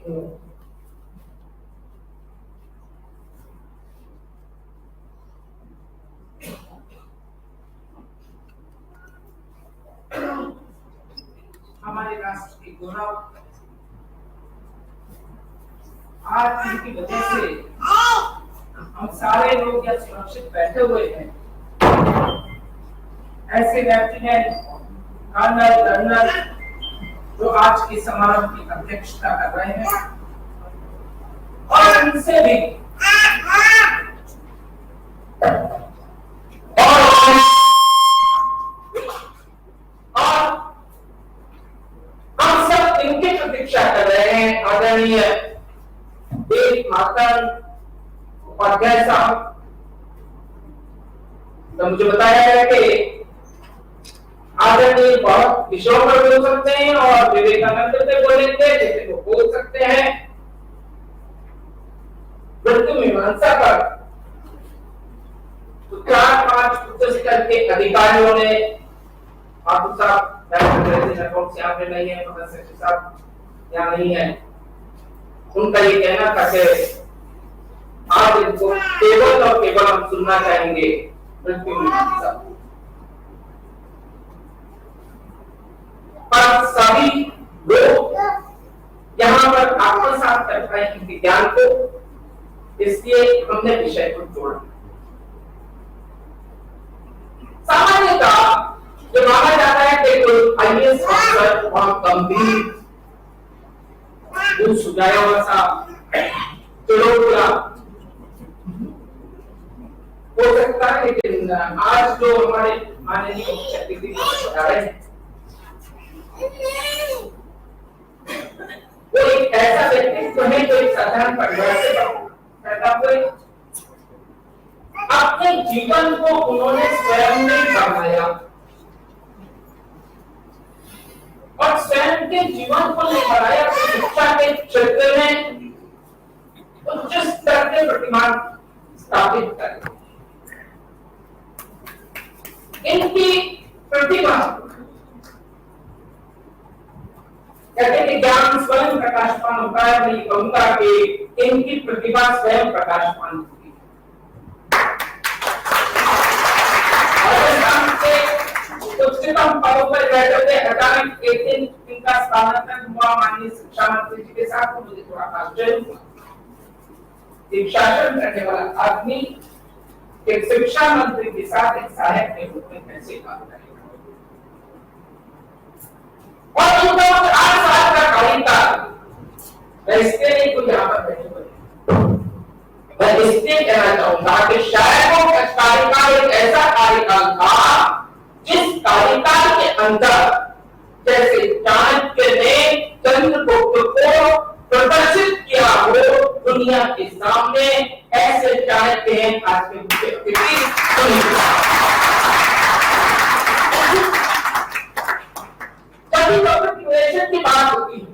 हमारे राष्ट्र की गौरव आज इनकी वजह से हम सारे लोग यहाँ सुरक्षित बैठे हुए हैं। ऐसे लेफ्टिनेंट कर्नल जो आज के समारोह की अध्यक्षता कर रहे हैं और उनसे भी और हम सब इनकी प्रतीक्षा कर रहे हैं। आदरणीय एक मातन उपाध्याय साहब, तो मुझे बताया गया कि आदरणीय बहुत विषयों पर बोल सकते हैं और विवेकानंद पे बोलेंगे, जैसे वो बोल सकते हैं मृत्यु मीमांसा पर। तो 4-5 उच्च स्तर के अधिकारियों ने आप साहब यहाँ पे नहीं है, साहब यहाँ नहीं है, उनका ये कहना था कि आज इनको केवल और केवल हम सुनना चाहेंगे मृत्यु मीमांसा। पर सभी लोग यहाँ पर आत्मसात कर पाए इनके ज्ञान को, इसलिए हमने विषय को जोड़ा। सामान्यतः जो माना जाता है कि कोई आईएएस अफसर बहुत गंभीर सुझाया हुआ सा चुड़ौला हो सकता है, लेकिन आज जो हमारे माननीय मुख्य अतिथि बता रहे हैं वो एक ऐसा व्यक्तित्व है जो एक साधारण परिवार से पैदा हुए। अपने जीवन को उन्होंने स्वयं ने बनाया और स्वयं के जीवन को बनाया शिक्षा के क्षेत्र में उच्च स्तर के प्रतिमान स्थापित करें। इनकी प्रतिभा कहते हैं कि ज्ञान स्वयं प्रकाशमान होता है, मैं कहूंगा कि इनकी प्रतिभा स्वयं प्रकाशमान होती है। उच्चतम पदों पर बैठे थे, अचानक एक दिन इनका स्थानांतरण हुआ माननीय शिक्षा मंत्री जी के साथ, तो मुझे थोड़ा आश्चर्य हुआ। एक शासन करने वाला आदमी एक शिक्षा मंत्री के साथ एक सहायक के रूप में कैसे काम करेगा। और उनका 8 साल का कार्यकाल, मैं इसके लिए कोई यहाँ पर बैठे हुए, मैं इसलिए कहना चाहूंगा कि शायद वो कार्यकाल एक ऐसा कार्यकाल था जिस कार्यकाल के अंदर जैसे चाणक्य ने चंद्रगुप्त को प्रदर्शित किया हो दुनिया के सामने, ऐसे चाणक्य हैं आज के मुख्य अतिथि। कभी कभी की बात होती है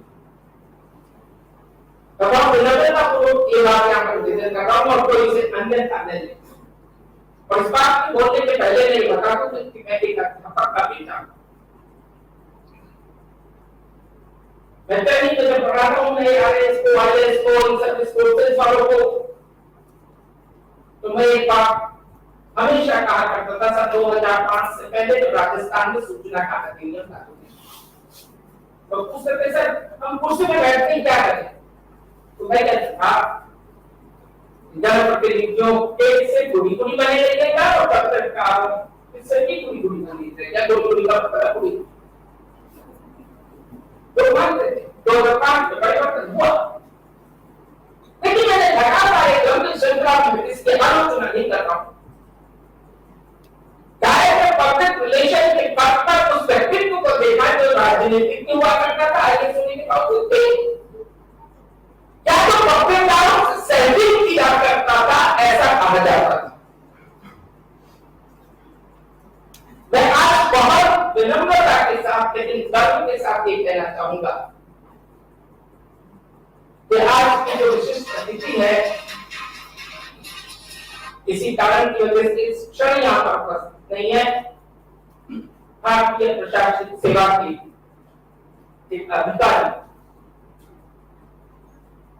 तब आप विनम्रतापूर्वक ये बात यहाँ पर निवेदन कर रहा हूँ और कोई इसे अन्यथा नहीं ले। और इस बात को बोलने के पहले नहीं बता दूं कि मैं एक पक्का बेटा हूं। मैं ट्रेनिंग में जब पढ़ाता हूँ मैं आईएएस को इन सर्विस फोर्सेस वालों को, तो मैं एक बात हमेशा कहा करता था। सन 2005 से पहले जब राजस्थान में सूचना का अधिनियम लागू हुआ तो पूछते थे सर हम कुर्सी में बैठते क्या करें, तो मैं कहता था जनप्रतिनिधियों से गुड़ी गुड़ी बने रहेगा और पत्रकार इससे भी गुड़ी गुड़ी बनी रहेगा। दो गुड़ी का पता गुड़ी तो मानते थे 2005 में परिवर्तन हुआ, लेकिन मैंने लगातार एक लंबी श्रृंखला में इसके आलोचना नहीं कर रहा हूं। पब्लिक रिलेशन के पद पर उस व्यक्तित्व को देखा जो राजनीतिक हुआ करता था आगे सुनने के बावजूद क्या जो पत्रकारों से सहयोग किया करता था ऐसा कहा जाता था। मैं आज बहुत विनम्रता के साथ लेकिन गर्व के साथ ये कहना चाहूंगा कि आज की जो विशिष्ट अतिथि है किसी कारण की वजह से इस क्षण यहाँ पर उपस्थित नहीं है, भारतीय प्रशासनिक सेवा की एक अधिकारी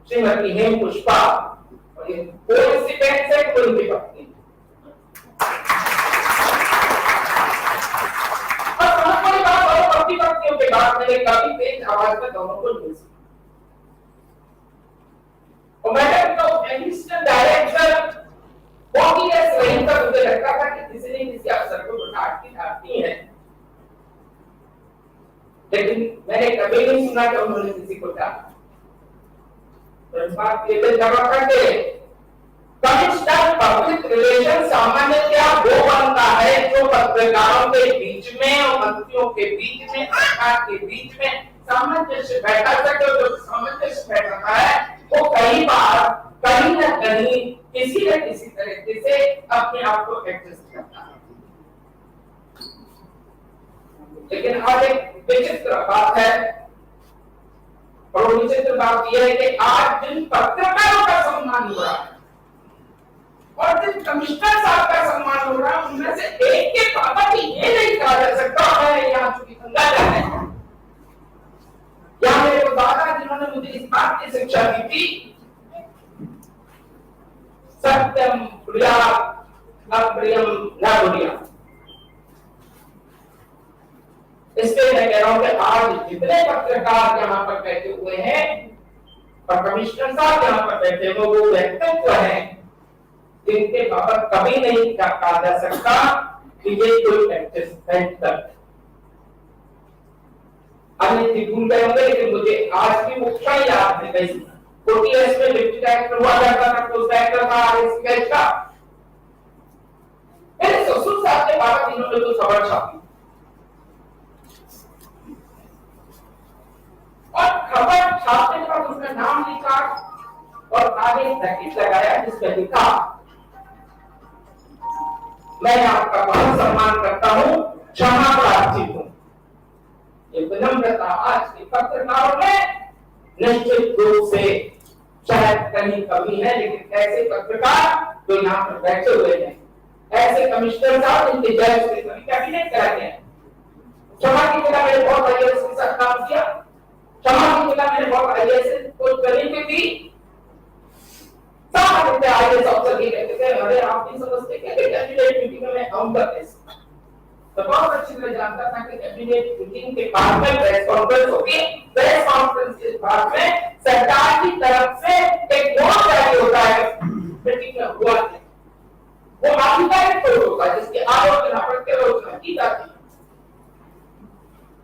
श्रीमती हेम पुष्पा, और ये कोइंसिडेंस है कोई भी बात नहीं। पत्तियों के बाद मैंने काफी तेज आवाज में दोनों को बोल सी, और मैंने तो एडिशनल डायरेक्टर बहुत ही रही था, मुझे लगता था कि किसी ने किसी अफसर को डांटती है, लेकिन मैंने कभी नहीं सुना कि उन्होंने किसी को डांटा। तो इस बात के लिए जमा करके कमिश्नर पब्लिक रिलेशन सामान्यतया वो बनता है जो पत्रकारों के बीच में और मंत्रियों के बीच में, सरकार के बीच में सामंजस्य बैठा सके। जो सामंजस्य बैठता है वो कई बार कहीं न कहीं किसी न किसी तरीके से अपने आप को एडजस्ट करता है। लेकिन आज एक विचित्र बात है, और विचित्र बात यह है कि आज जिन पत्रकारों का सम्मान हो रहा है और जिन कमिश्नर साहब का सम्मान हो रहा है, उनमें से एक के बाबा भी ये नहीं कहा जा सकता है यहाँ चूंकि अंदाजा है। यहाँ मेरे को दादा जिन्होंने मुझे इस बात की शिक्षा दी थी, सत्यम प्रिया अप्रियम न बुरिया, इसलिए मैं कह रहा हूं कि आज जितने पत्रकार यहाँ पर बैठे हुए हैं और कमिश्नर साहब यहाँ पर बैठे हुए, वो व्यक्तित्व हैं जिनके बाबत कभी नहीं कहा जा सकता कि ये कोई एडजस्टमेंट कर। अन्य भूल गए होंगे, लेकिन मुझे आज भी वो क्षण याद है। कैसी ओटीएस में डिप्टी डायरेक्टर हुआ करता था, पोस्ट डायरेक्टर था आरएसपीएच का। मेरे ससुर साहब के बाबा जिन्होंने तो खबर छापी, और खबर छापने के बाद उसका नाम लिखा और आगे ब्रैकेट लगाया जिसमें लिखा, मैं आपका बहुत सम्मान करता हूं, क्षमा प्रार्थी हूं। ये विनम्रता आज के पत्रकारों में निश्चित रूप से शायद कहीं कमी है, लेकिन ऐसे पत्रकार जो यहाँ पर बैठे हुए हैं, ऐसे कमिश्नर साहब इनके जज से कभी कैबिनेट कराते हैं। क्षमा की जगह मैंने बहुत आईएएस के साथ काम किया, क्षमा की जगह मैंने बहुत आईएएस को करीब थी। साहब आईएएस अफसर ये कहते थे, अरे आप नहीं समझते क्या कैबिनेट मीटिंग में हम करते हैं। तो बहुत अच्छी तरह जानता था कि कैबिनेट मीटिंग के बाद में प्रेस कॉन्फ्रेंस होगी, प्रेस कॉन्फ्रेंस के बाद में सरकार की तरफ से एक नोट जारी होता है, मीटिंग में हुआ है, वो आधिकारिक नोट होता है जिसकी आलोचना प्रत्यालोचना की जाती है।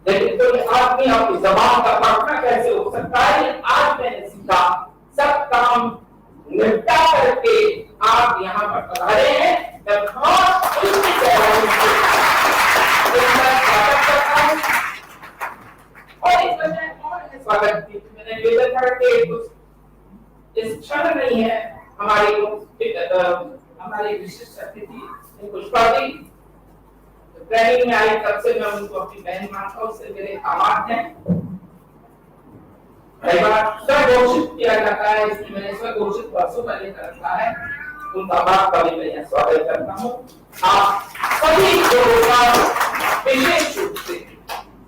लेकिन कोई आदमी अपनी जबान का पकड़ना कैसे हो सकता है, आज मैंने सीखा। सब काम निपटा करके आप यहाँ पर पधारे हैं, मैं बहुत खुशी से और इस वजह और स्वागत की मैंने निवेदन करके कुछ इस क्षण नहीं है हमारी विशिष्ट अतिथि पुष्पा जी ट्रेनिंग में आई, तब से मैं उनको अपनी बहन मानता हूं, उससे मेरे आवाज है स्वघोषित किया जाता है, इसलिए मैंने स्वघोषित वर्षों पहले कर रखा है, उनका बात का भी मैं स्वागत करता हूँ। आप सभी लोगों का विशेष रूप से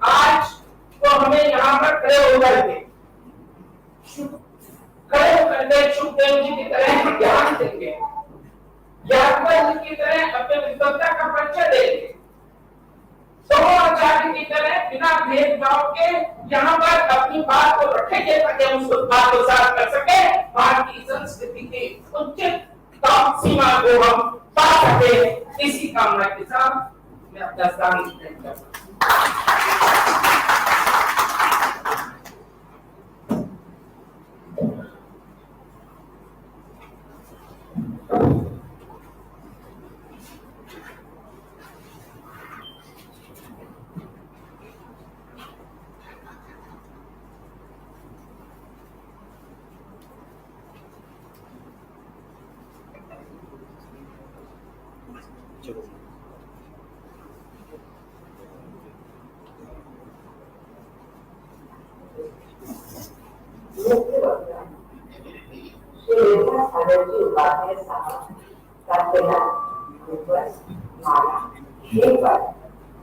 आज तो हमें यहाँ पर खड़े होकर के सुखदेव जी की तरह ज्ञान देंगे, ज्ञानवंत जी की तरह अपने विद्वत्ता का परिचय देंगे, आचार्य की तरह बिना भेदभाव के यहाँ पर अपनी बात को रखेंगे ताकि हम उस बात को साफ कर सके, भारतीय संस्कृति की उचित सीमा को हम पा सके। इसी कामना के साथ मैं अपना स्थान ग्रहण करता हूं।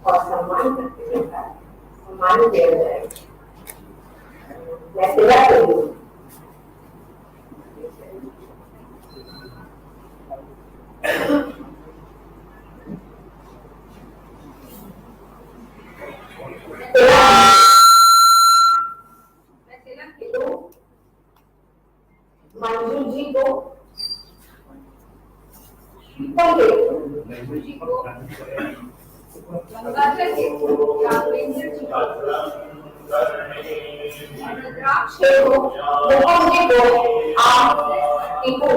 और सम्मान करते सम्मान दिया जाएगा। मैं सेवा करूंगी मंजू जी को गंगाधर जी को राघवेंद्र जी को रुद्राक्ष को मोहन जी को आप को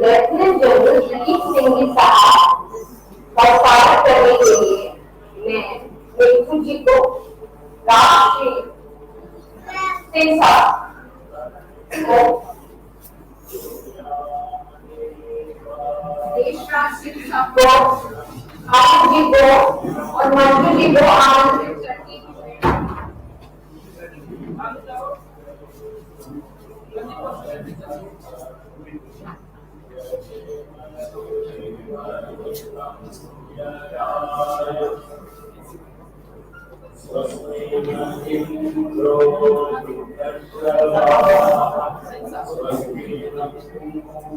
लेफ्टिनेंट जनरल दिलीप सिंह जी साहब का स्वागत करने के लिए मैं मिठू जी को राष्ट्रीय सिंह साहब को देशराज सिंह साहब को आनंद जी को और मंजू जी को आमंत्रित करती हूँ।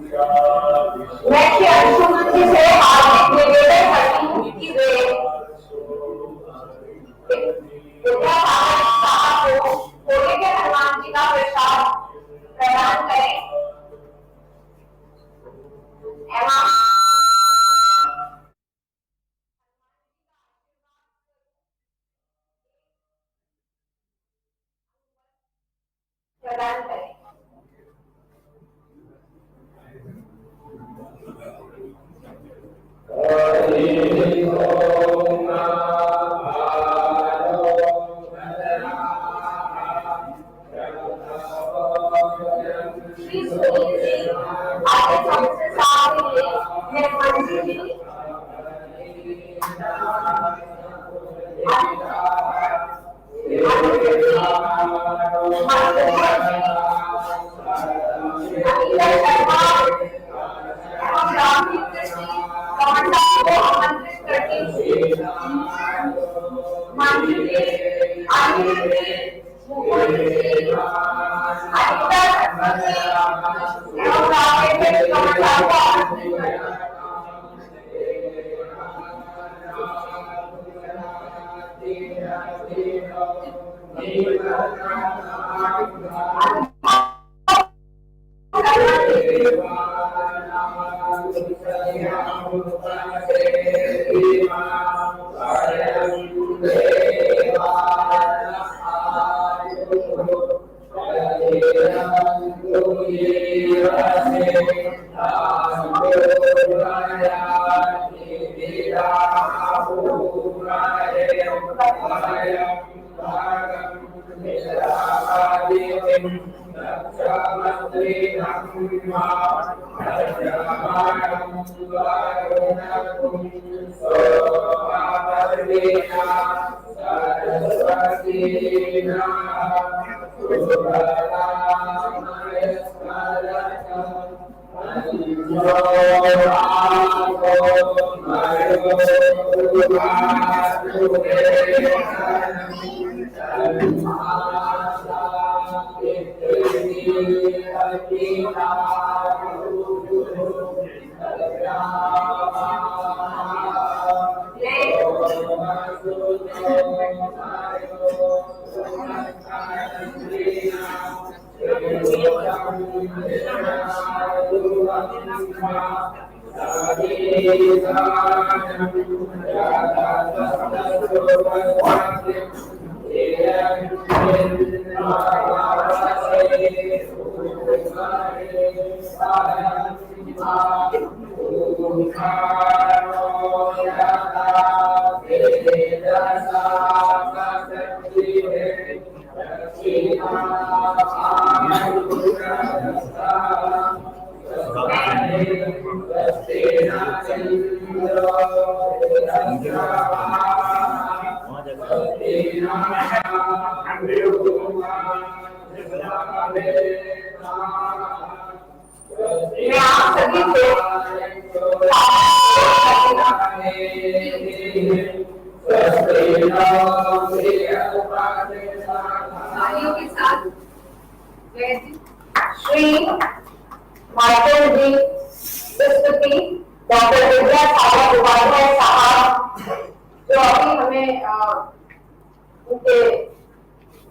मैं श्री अंशुमन जी से हार्दिक निवेदन करती हूँ कि वे विद्या साहब को होली के हनुमान जी का प्रसाद प्रदान करें एवं प्रदान करें। मैं आप सभी से तालियों के साथ श्री माइकल जी विस्तृति डॉक्टर विद्यासागर उपाध्याय साहब जो अभी हमें उनके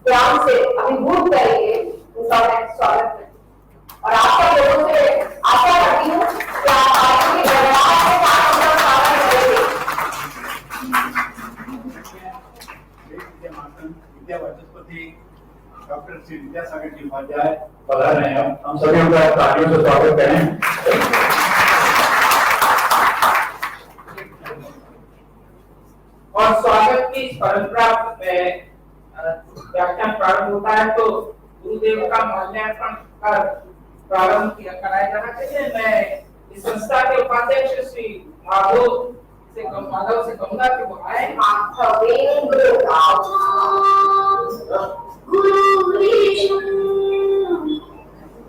ज्ञान से अभिभूत करेंगे, उनका मैं स्वागत करती हूँ और आप सब लोगों से आशा करती हूँ कि आप आगे के व्यवहार के साथ उनका स्वागत करेंगे। विद्या वाचस्पति डॉक्टर श्री विद्यासागर जी उपाध्याय पधार रहे हैं। हम सभी उनका तालियों से स्वागत करें। और स्वागत की इस परंपरा में व्याख्यान प्रारंभ होता है तो गुरुदेव का माल्यार्पण कर प्रारंभ कराया जाना चाहिए। मैं इस संस्था के उपाध्यक्ष श्री माधव से कहूंगा कि वो आए।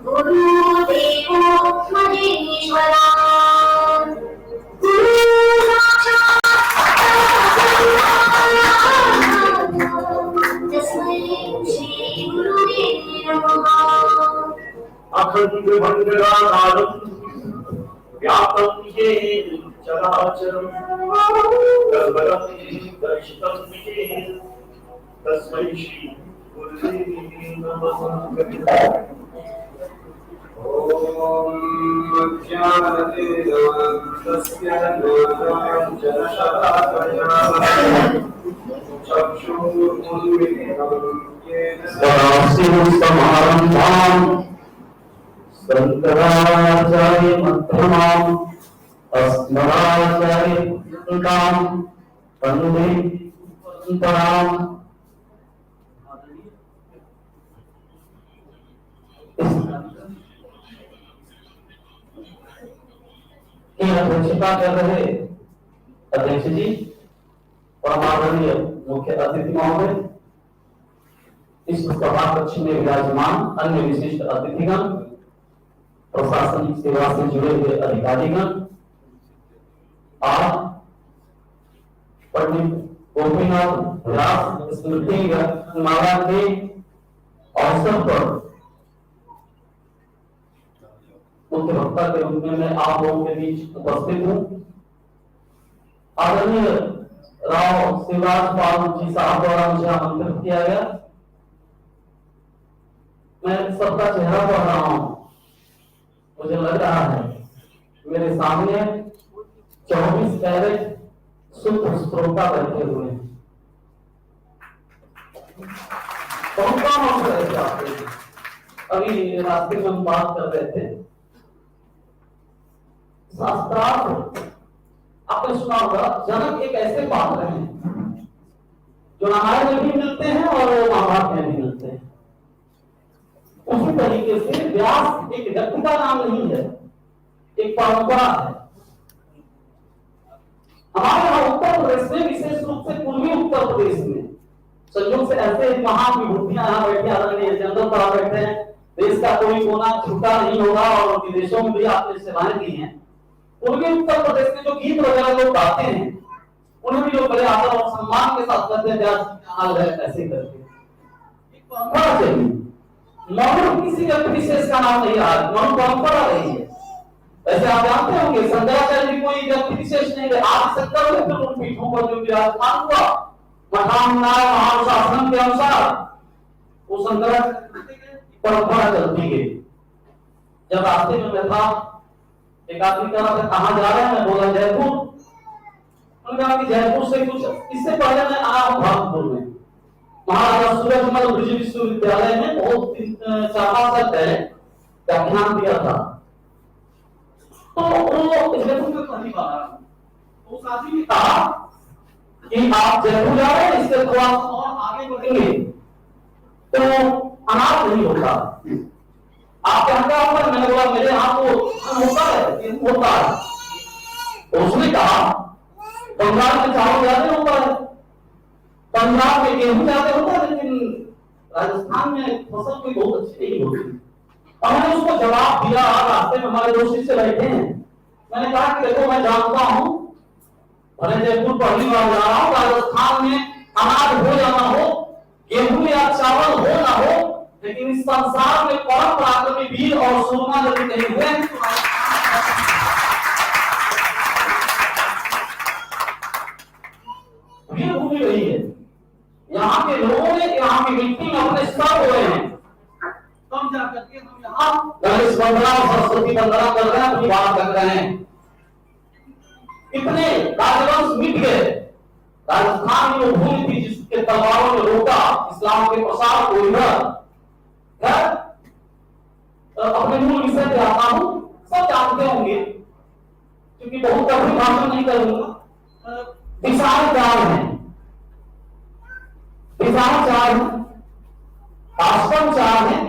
गुरुदेवो महेश्वरा श्री गुरुदेव नमः। अखंड मंडलाकारं व्याप्तं येन चराचरं तद्वरं दर्शितं येन तस्मै श्री गुरुदेवे नमः। ओम ज्ञानतिरन्तस्य ज्ञानाञ्जनशलाकया चक्षुरुन्मीलितं येन सदाशिवसमारम्भाम् शङ्कराचार्यमध्यमाम् अस्मदाचार्यपर्यन्ताम् वन्दे परम्पराम्। की अध्यक्षता कर रहे अध्यक्ष जी, परमादरणीय मुख्य अतिथि महोदय, इस सभा कक्ष में विराजमान अन्य विशिष्ट अतिथिगण, प्रशासनिक सेवा से जुड़े हुए अधिकारीगण, आज पंडित गोपीनाथ व्यास स्मृति माला के अवसर पर मुख्य वक्ता के रूप में मैं आप लोगों के बीच उपस्थित हूँ। आदरणीय राव शिवराज पाल जी साहब द्वारा मुझे आमंत्रित किया गया। मैं सबका चेहरा पढ़ रहा हूँ, मुझे लग रहा है मेरे सामने 24 कैरेट शुद्ध श्रोता बैठे हुए हैं। कौन हम रहे थे आपके? अभी रास्ते में हम बात कर रहे थे शास्त्रार्थ। आपने सुना होगा जनक एक ऐसे पात्र हैं जो रामायण में भी मिलते हैं और महाभारत में भी मिलते हैं। उसी तरीके से व्यास एक व्यक्ति का नाम नहीं है, एक परंपरा है। हमारे यहाँ उत्तर प्रदेश में, विशेष रूप से पूर्वी उत्तर प्रदेश में, संयोग से ऐसे महान विभूतियां यहाँ बैठे, आदरणीय जनरल साहब बैठे हैं। देश का कोई कोना छूटा नहीं होगा और विदेशों में भी आपने सेवाएं दी हैं। पूर्वी उत्तर प्रदेश में जो गीत वगैरह लोग गाते हैं, उन्हें भी लोग बड़े आदर और सम्मान के साथ कहते हैं ऐसे करके। परंपरा चाहिए, मौन किसी व्यक्ति विशेष का नाम नहीं रहा, मौन परंपरा रही है। वैसे आप जानते होंगे शंकराचार्य जी कोई व्यक्ति विशेष नहीं है। आज 70 उन पीठों पर जो विराजमान हुआ मठान्याय महाशासन के अनुसार वो शंकराचार्य परंपरा चलती गई। जब रास्ते में मैं था, एक आदमी कहा था कहाँ जा रहे हैं? मैं बोला जयपुर। उन्होंने कहा कि जयपुर से कुछ इससे पहले मैं आया हूँ भागपुर में, महाराजा सूरजमल ब्रिज विश्वविद्यालय में बहुत 4 साल पहले व्याख्यान दिया था। तो वो इसलिए तुमको पहली बार आया हूं। तो उस आदमी ने कहा कि आप जयपुर जा रहे हैं, इससे थोड़ा और आगे बढ़ेंगे तो अनाज नहीं होता, आप क्या क्या होगा? मैंने बोला मेरे यहाँ तो होता है, गेहूं होता है। तो उसने कहा बंगाल में चावल ज्यादा होता है, पंजाब में गेहूं ज्यादा होता है, लेकिन राजस्थान में फसल कोई बहुत अच्छी नहीं होती। और मैंने उसको जवाब दिया, रास्ते में हमारे दो शिष्य बैठे हैं, मैंने कहा कि देखो मैं जानता हूं, भले जयपुर पहली बार जा रहा हूं, राजस्थान में अनाज हो या ना हो, गेहूं या चावल हो ना हो, लेकिन इस संसार में परम पराक्रमी वीर और सूरमा यदि कहीं हुए वीर भूमि रही है। यहाँ के लोगों ने, यहाँ की मिट्टी में अपने सर हुए हैं, तब जाकर के हम यहाँ गणेश वंदना और सरस्वती वंदना कर रहे हैं, अपनी बात कर रहे हैं। इतने राजवंश मिट गए, राजस्थान में वो भूमि थी जिसके तलवारों ने रोका इस्लाम के प्रसार को। इधर अपने मूल विषय पे आता हूं, सब जानते होंगे क्योंकि बहुत कभी भाषण नहीं करूंगा। दिशाएं चार हैं, दिशाएं चार हैं, आश्रम चार हैं,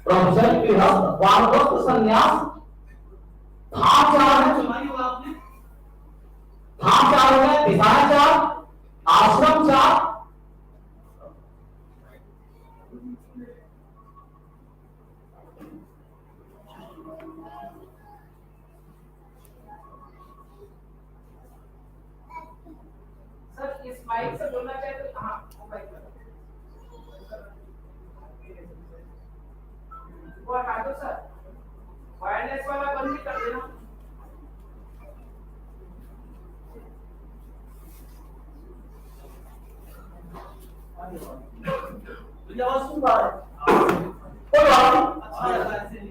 ब्रह्मचर्य गृहस्थ वानप्रस्थ संन्यास, धाम चार है, सुनाई होगा आपने, धाम चार है, दिशाएं चार, आश्रम चार, सर इस माइक से बोलना चाहे तो हाँ मोबाइल पर वो हटा दो सर, वायरलेस वाला बंद ही कर देना। मुझे आवाज सुन पा रहे हैं? कोई बात नहीं।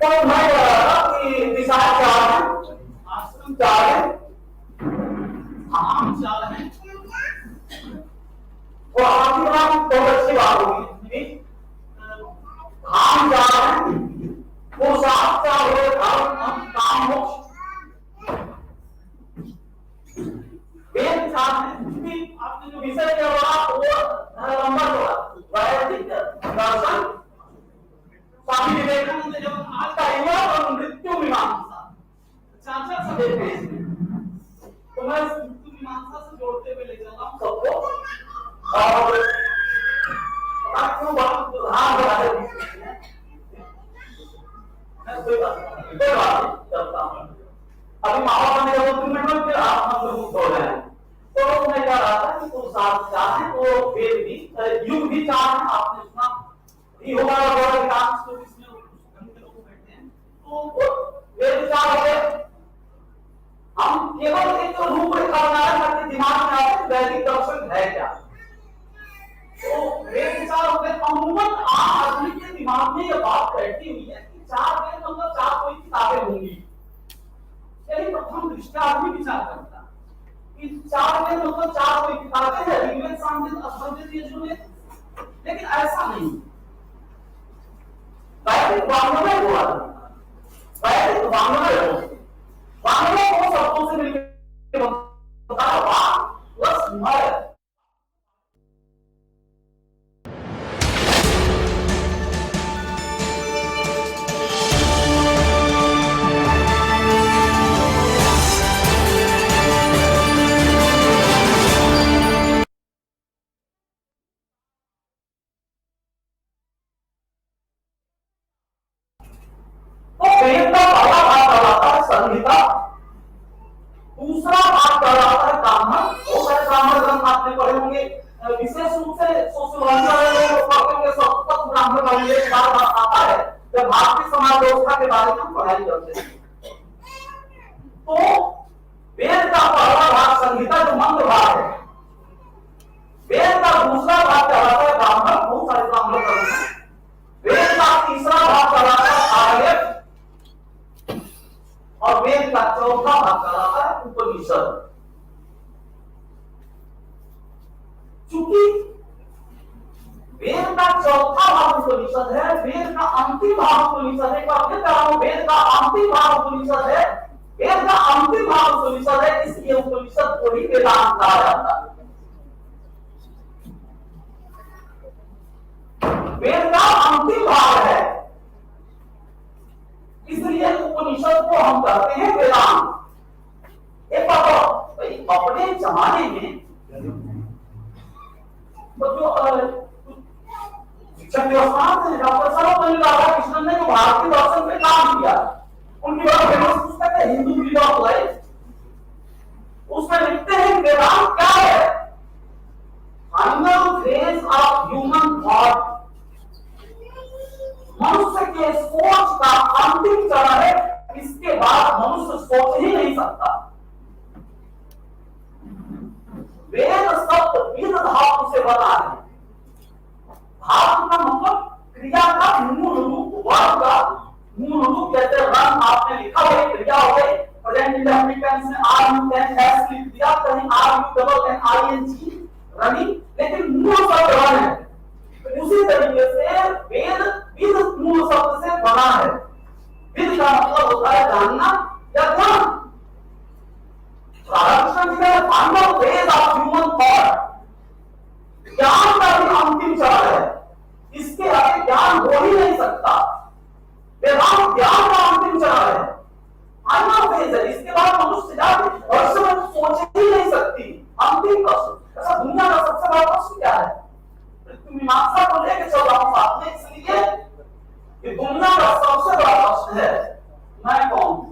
तो मैं कह रहा था कि दिशाएं चार हैं, आश्रम चार है, धाम चार है, और आखिर बात बहुत अच्छी बात होगी, धाम चार है, वो सात चार हो, धर्म काम मोक्ष, वेद चार है, क्योंकि आपने जो विषय किया वो नंबर वैदिक दर्शन, स्वामी विवेकानंद ने जब आज का युवा और मृत्यु मीमांसा चार चार सब देते हैं, तो मैं मृत्यु मीमांसा से जोड़ते हुए ले चल रहा हूँ सबको। और क्यों बात हाँ कोई बात चलता हूँ। अभी माहौल बने जब 2 मिनट में फिर आप हम लोग बोल रहे हैं, तो मैं कह रहा था कि पुरुषार्थ चार है, तो वेद भी युग भी चार है, आपने सुना ही होगा और विकास को इसमें ढंग के लोग बैठते हैं, तो वेद चार है। हम केवल एक रूपरेखा बना रहे ताकि दिमाग में आए वैदिक दर्शन है क्या, तो वेद चार हो गए। अमूमन आम आदमी के दिमाग में यह बात बैठी हुई है कि चार वेद मतलब चार कोई किताबें होंगी, यही प्रथम दृष्टि आदमी विचार करता कि चार वेद मतलब चार कोई किताबें हैं, ऋग्वेद सामवेद अथर्ववेद यजुर्वेद, लेकिन ऐसा नहीं। वैदिक वाङ्मय हुआ, वैदिक वाङ्मय हो, वाङ्मय को शब्दों से मिलकर बनता है वाक् प्लस मय। वेद का पहला भाग कहलाता है संहिता, दूसरा भाग कहलाता है ब्राह्मण। बहुत सारे ब्राह्मण ग्रंथ आपने पढ़े होंगे, विशेष रूप से सोशियोलॉजी वाले लोग पढ़ते होंगे, सब ब्राह्मण वाले एक बार आता है जब भारतीय समाज व्यवस्था के बारे में हम पढ़ाई करते हैं। तो वेद का पहला भाग संहिता जो मंत्र भाग है, वेद का दूसरा भाग कहलाता है ब्राह्मण, बहुत सारे ब्राह्मण ग्रंथ हैं। वेद का तीसरा भाग कहलाता है आर्य, और वेद का चौथा भाग कहलाता है उपनिषद। चूंकि वेद का चौथा भाग उपनिषद है, वेद का अंतिम भाग उपनिषद है, वेद का अंतिम भाग उपनिषद है, वेद का अंतिम भाग उपनिषद है, इसलिए उपनिषद को ही वेदांत कहा जाता है। वेद का अंतिम भाग है, इसलिए उपनिषद को हम कहते हैं वेदांत। एक बात भाई, अपने जमाने में तो जो शिक्षक व्यवस्था थे, डॉक्टर सर्वपल्ली राधाकृष्णन ने जो भारतीय दर्शन पे काम किया, उनकी बहुत फेमस पुस्तक है हिंदू ब्रीड ऑफ लाइफ। उसमें लिखते हैं वेदांत क्या है? Final phase of human thought, मनुष्य के सोच का अंतिम चरण है, इसके बाद मनुष्य सोच ही नहीं सकता। वेद शब्द वेद धातु से बना है। धातु का मतलब क्रिया का मूल रूप, वर्ग का मूल रूप। जैसे रन आपने लिखा हुआ क्रिया हो गई, प्रेजेंट इंडेफिनिट टेंस में आर यू कैन एस लिख दिया, कहीं R U double N I N G running, लेकिन मूल शब्द रन है। तो उसी तरीके से वेद विद मूल शब्द से बना है। विद का मतलब होता है जानना या ज्ञान। राधाकृष्ण जी ने final phase of human thought, ज्ञान का भी अंतिम चरण है, इसके आगे ज्ञान हो ही नहीं सकता। वेदांत ज्ञान का अंतिम चरण है, फाइनल फेज है, इसके बाद मनुष्य जाति भविष्य में सोच ही नहीं सकती। अंतिम प्रश्न, ऐसा दुनिया का सबसे बड़ा प्रश्न क्या है? मीमांसा को लेकर चल रहा हूं साथ में, इसलिए कि दुनिया का सबसे बड़ा प्रश्न है मैं कौन हूं।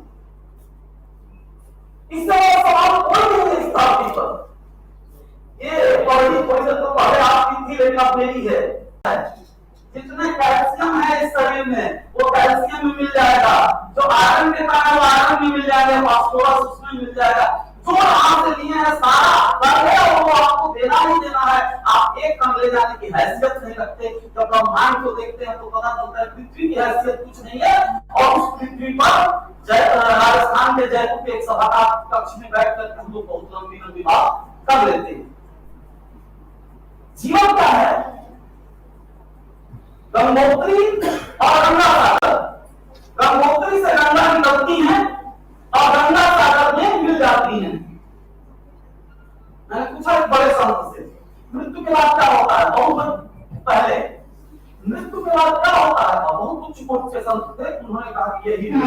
इससे सवाल कोई नहीं है स्थापित पर। ये पढ़ी कोई तो पहले आपकी थी, लेकिन अब मेरी है। जितने कैल्शियम है इस शरीर में, वो कैल्शियम में मिल जाएगा। जो आयरन के कारण, वो आयरन में मिल जाएगा। फास्फोरस उसमें मिल जाएगा। जो आप से लिए है सारा कर गया, वो आपको देना ही देना है। आप एक कम ले जाने की हैसियत नहीं रखते। जब ब्रह्मांड को देखते हैं तो पता चलता है पृथ्वी की हैसियत कुछ नहीं है। और उस पृथ्वी पर राजस्थान के जयपुर के एक सभागार कक्ष में बैठ कर हम लोग बहुत लंबी लंबी बात कर लेते हैं। जीवन क्या है? गंगोत्री और गंगा सागर। गंगोत्री से गंगा निकलती है और गंगा सागर में मिल जाती है। मैंने पूछा एक बड़े संत से, मृत्यु के बाद क्या होता है? बहुत पहले मृत्यु के बाद क्या होता है? बहुत उच्च कोटि के संत थे, उन्होंने कहा कि यही है।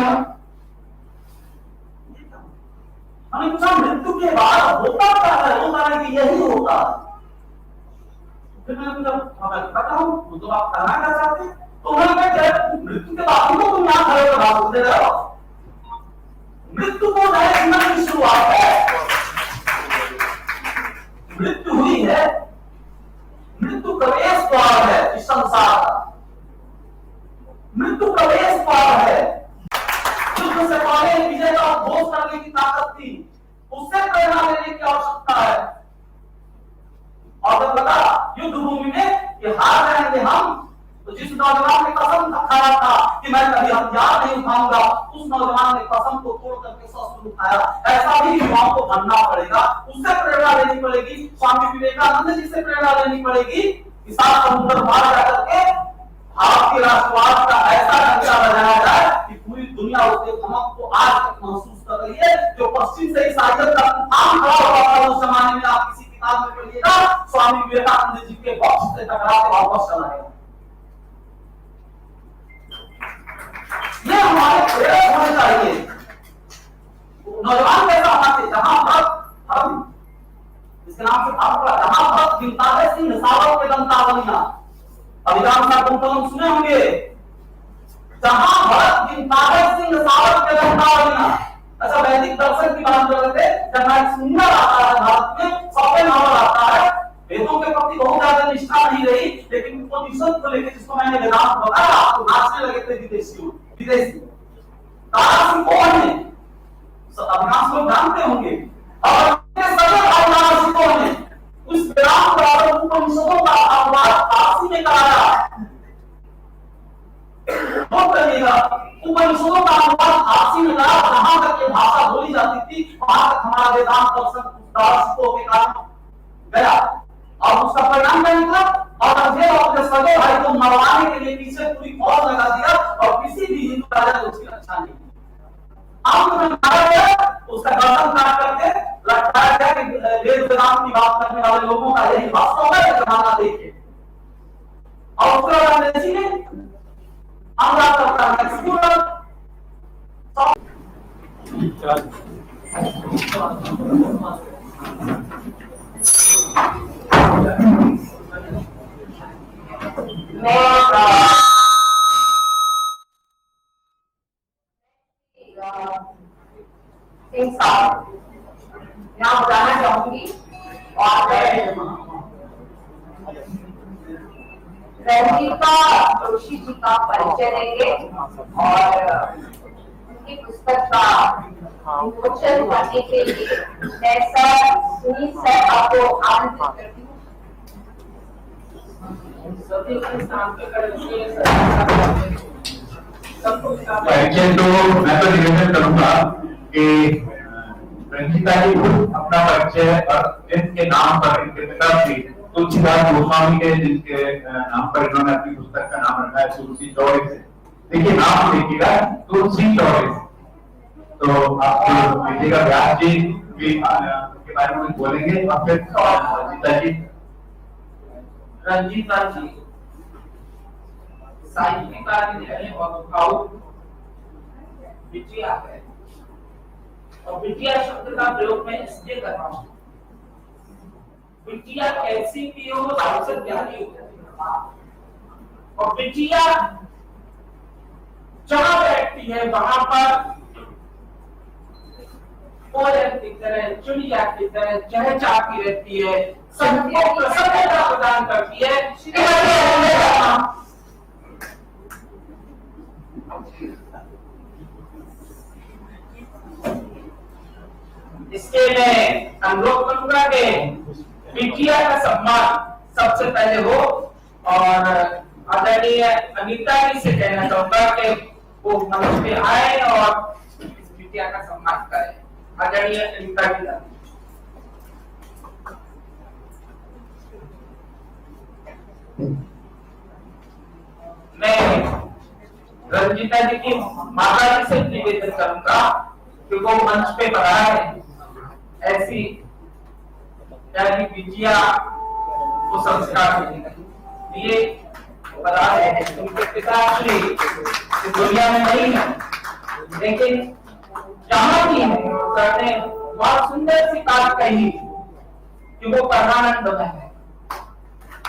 मैंने पूछा मृत्यु के बाद होता क्या है? वो कहा कि यही होता है। फिर मैंने पूछा मैं पता हूं, तो आप कहना क्या चाहते हैं? तो उन्होंने कहा मृत्यु के बाद ही तो तुम यहाँ खड़े होकर बात सुनते रहे हो। मृत्यु को नए जीवन की शुरुआत है। मृत्यु हुई है, मृत्यु प्रवेश द्वार है इस संसार का। मृत्यु प्रवेश द्वार है। युद्ध से पहले विजय का उद्घोष करने की ताकत थी, उससे प्रेरणा लेने की आवश्यकता है। और जब लगा युद्ध भूमि में कि हार जाएंगे हम, तो जिस नौजवान ने कसम खाया था कि मैं कभी हथियार नहीं उठाऊंगा, उस नौजवान ने कसम को तोड़ करके शस्त्र उठाया। ऐसा भी युवाओं को बनना पड़ेगा, उससे प्रेरणा लेनी पड़ेगी। स्वामी विवेकानंद जी से प्रेरणा लेनी पड़ेगी कि सात समुद्र पार जाकर के भारतीय राष्ट्रवाद का ऐसा ढांचा बनाया जाए कि पूरी दुनिया उसके धमक को आज तक महसूस कर रही है। जो पश्चिम से ईसाइयत का तूफान खड़ा हुआ था उस जमाने में, आप किसी किताब में पढ़िएगा, स्वामी विवेकानंद जी के बॉक्स से टकरा के वापस चला गया। ये हमारे प्रेरक होने चाहिए। नौजवान कैसा होना चाहिए? जहां भक्त इसके नाम से आपका जहां भक्त गिनता है सिंह सावर के दंतावलियां, अभिराम का कुंतलम सुने होंगे। जहां भक्त गिनता है सिंह सावर के दंतावलियां। अच्छा, वैदिक दर्शन की बात कर रहे थे। जब एक सुंदर आता है भारत में, सफेद नंबर आता है, वेदों के प्रति बहुत ज्यादा निष्ठा नहीं रही, लेकिन उपनिषद को लेकर जिसको मैंने वेदांत बताया, आपको नाचने लगे थे विदेशी। तारासी कौन है? अधिकांश लोग जानते होंगे। और तारासी कौन है? उस वेदांत बराबर उपनिषदों का अनुवाद फारसी में कराया। नोट करिएगा, उपनिषदों का अनुवाद फारसी में करा। जहां तक ये भाषा बोली जाती थी, वहां तक हमारा वेदांत दर्शन तारासिकों के कारण गया। और उसका परिणाम क्या निकला? और अंधेर अपने सगे भाई को मरवाने के लिए पीछे पूरी फौज लगा दिया और किसी भी हिंदू राजा ने उसकी रक्षा नहीं की। अंत में मारा गया तो उसका दर्शन ना करके लगता है कि देश विराम की बात करने वाले लोगों का यही वास्तव में जमाना देखिए। और उसके बाद अंग्रेजी ने हमला करता है सिंह साहब यहाँ बताना चाहूंगी और रंजीता जोशी जी का परिचय देंगे और उनकी पुस्तक का विमोचन करने के लिए मैं सर सुनील सर आपको आमंत्रित करती हूँ। परिचय तो मैं तो निवेदन करूंगा कि रंजीता जी खुद अपना परिचय और इनके नाम पर इनके पिताश्री तुलसीदास गोस्वामी के जिनके नाम पर इन्होंने अपनी पुस्तक का नाम रखा है तुलसी चौड़े से। देखिए नाम देखिएगा तुलसी चौड़े से। तो आप देखिएगा व्यास जी भी के बारे में बोलेंगे और फिर रंजीता जी। रंजीता जी साहित्यकार है और भावुक बिटिया है और बिटिया शब्द का प्रयोग मैं इसलिए कर रहा हूँ, बिटिया ऐसी भी हो सबसे प्यारी हो और बिटिया जहां बैठती है वहां पर कोयल की तरह चिड़िया की तरह चहचहाती रहती है, सबको प्रसन्नता प्रदान करती है। इसके मैं अनुरोध करूंगा कि बिटिया का सम्मान सबसे पहले हो और आदरणीय अनीता जी से कहना चाहूंगा कि वो मंच पे आए और इस बिटिया का सम्मान करें। आदरणीय अनीता जी मैं रंजीता जी की माता जी से निवेदन करूंगा कि वो मंच पे बनाए ऐसी प्यारी बिटिया को संस्कार दिए बता रहे हैं। उनके पिताश्री इस दुनिया में नहीं है लेकिन जहां भी है उन्होंने बहुत सुंदर सी बात कही कि वो परमानंद में है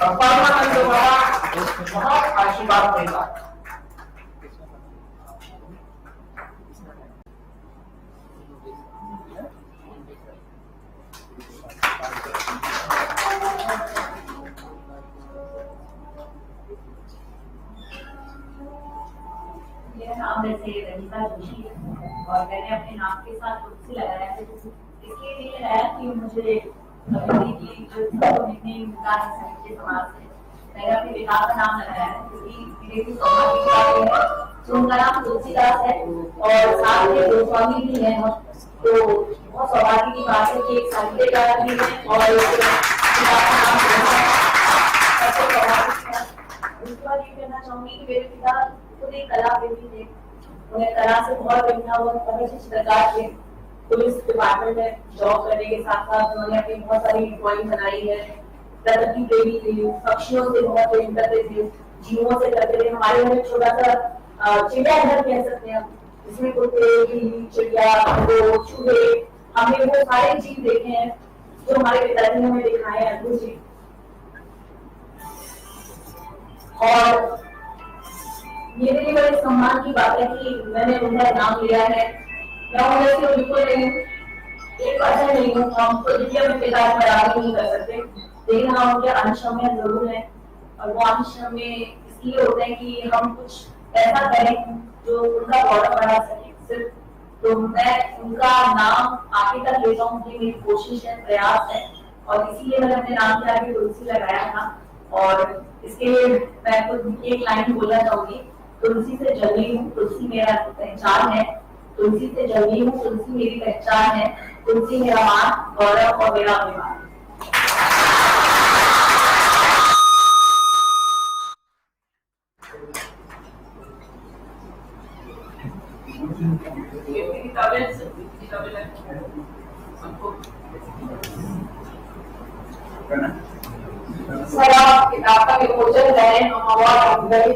और परमानंद वाला बहुत आशीर्वाद देगा। मेरा नाम वैसे रंजीता जोशी है और मैंने अपने नाम के साथ तुलसी लगाया है इसलिए नहीं लगाया कि मुझे की जो साहित्य समाज से मैंने अपने पिता का नाम लगाया है क्योंकि मेरे भी सौभाग्य है तो उनका नाम तुलसीदास है और साथ में गोस्वामी भी है तो बहुत सौभाग्य की बात है कि एक साहित्यकार भी है और पिता का नाम उसके बाद ये कहना चाहूंगी कि मेरे पिता खुद एक कला प्रेमी थे, उन्हें कला से बहुत प्रेम था। वो चित्रकार थे, पुलिस डिपार्टमेंट में जॉब करने के साथ साथ उन्होंने अपनी बहुत सारी ड्राइंग बनाई है। प्रकृति प्रेमी थे, पक्षियों से बहुत प्रेम करते थे, जीवों से करते थे। हमारे घर में छोटा सा चिड़ियाघर कह सकते हैं जिसमें कुत्ते, बिल्ली, चिड़िया, चूहे, हमने वो सारे जीव देखे हैं जो हमारे पिताजी ने हमें दिखाए हैं अद्भुत जी। और मेरे लिए बड़े सम्मान की बात है कि मैंने उनका नाम लिया है। मैं उनसे बिल्कुल नहीं एक अच्छा नहीं हूँ, हम तो देखिए अपने पिता की बराबरी नहीं कर सकते लेकिन हम उनके अंश में जरूर है और वो अंश में इसलिए होते हैं कि हम कुछ ऐसा करें जो उनका गौरव बढ़ा सके सिर्फ। तो मैं उनका नाम आगे तक ले जाऊँ कि मेरी कोशिश है, प्रयास है और इसीलिए मैंने अपने नाम के आगे तुलसी लगाया था। और इसके लिए मैं खुद एक लाइन बोलना चाहूंगी, तुलसी से जली हूँ, तुलसी मेरा पहचान है, तुलसी से जली हूँ, तुलसी मेरी पहचान है, तुलसी मेरा मान, गौरव और मेरा अभिमान। सर आप किताब का विमोचन करें, हम अवार्ड गए।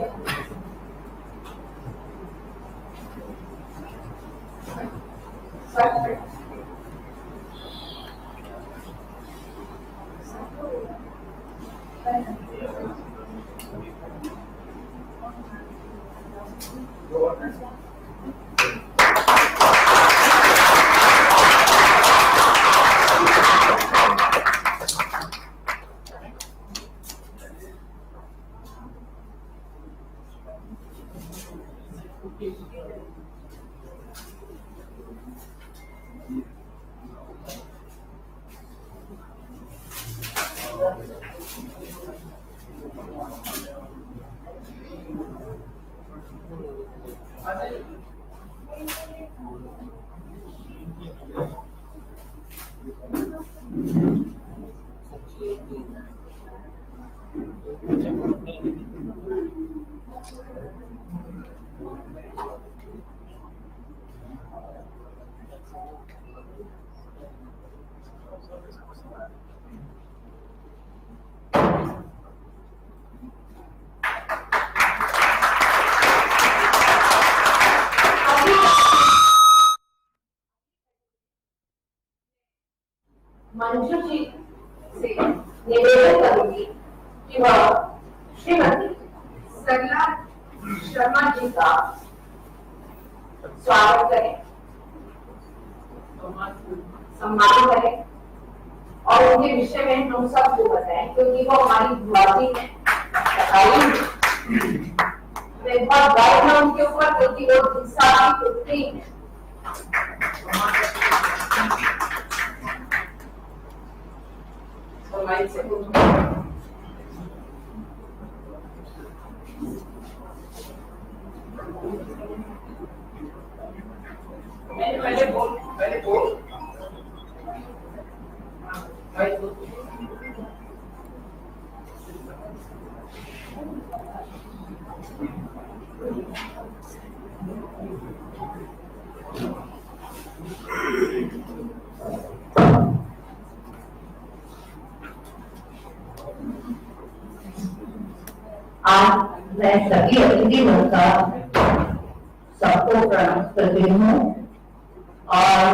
मंजू जी से निवेदन करूंगी कि वह श्रीमती सरला शर्मा जी का स्वागत करें, सम्मान करें और उनके विषय में हम सबको बताएं, क्योंकि वो हमारी बुआजी है। मैं बहुत गर्व है उनके ऊपर, क्योंकि वो दिशा की पुत्री है। पहले बोल आज मैं सभी अतिथि का सबको प्रणाम करती हूँ और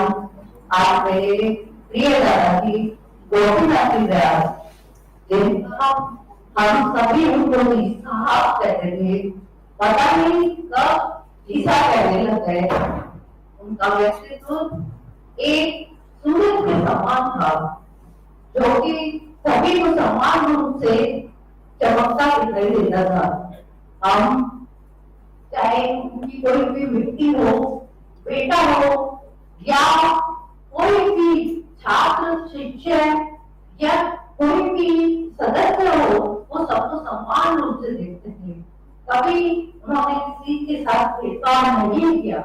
आज मेरे प्रिय दादाजी गोपीनाथ व्यास, जिनका हम सभी उनको साहब कहते थे, पता नहीं कब ईसा कहने लग गए। उनका व्यक्तित्व एक सूरज के समान था, जो कि सभी को समान रूप से चमकता दिखाई देता था। हम चाहे उनकी कोई भी व्यक्ति हो, बेटा हो या कोई भी छात्र, शिक्षक या कोई भी सदस्य हो, वो सबको समान रूप से देखते थे। कभी उन्होंने किसी के साथ भेदभाव नहीं किया।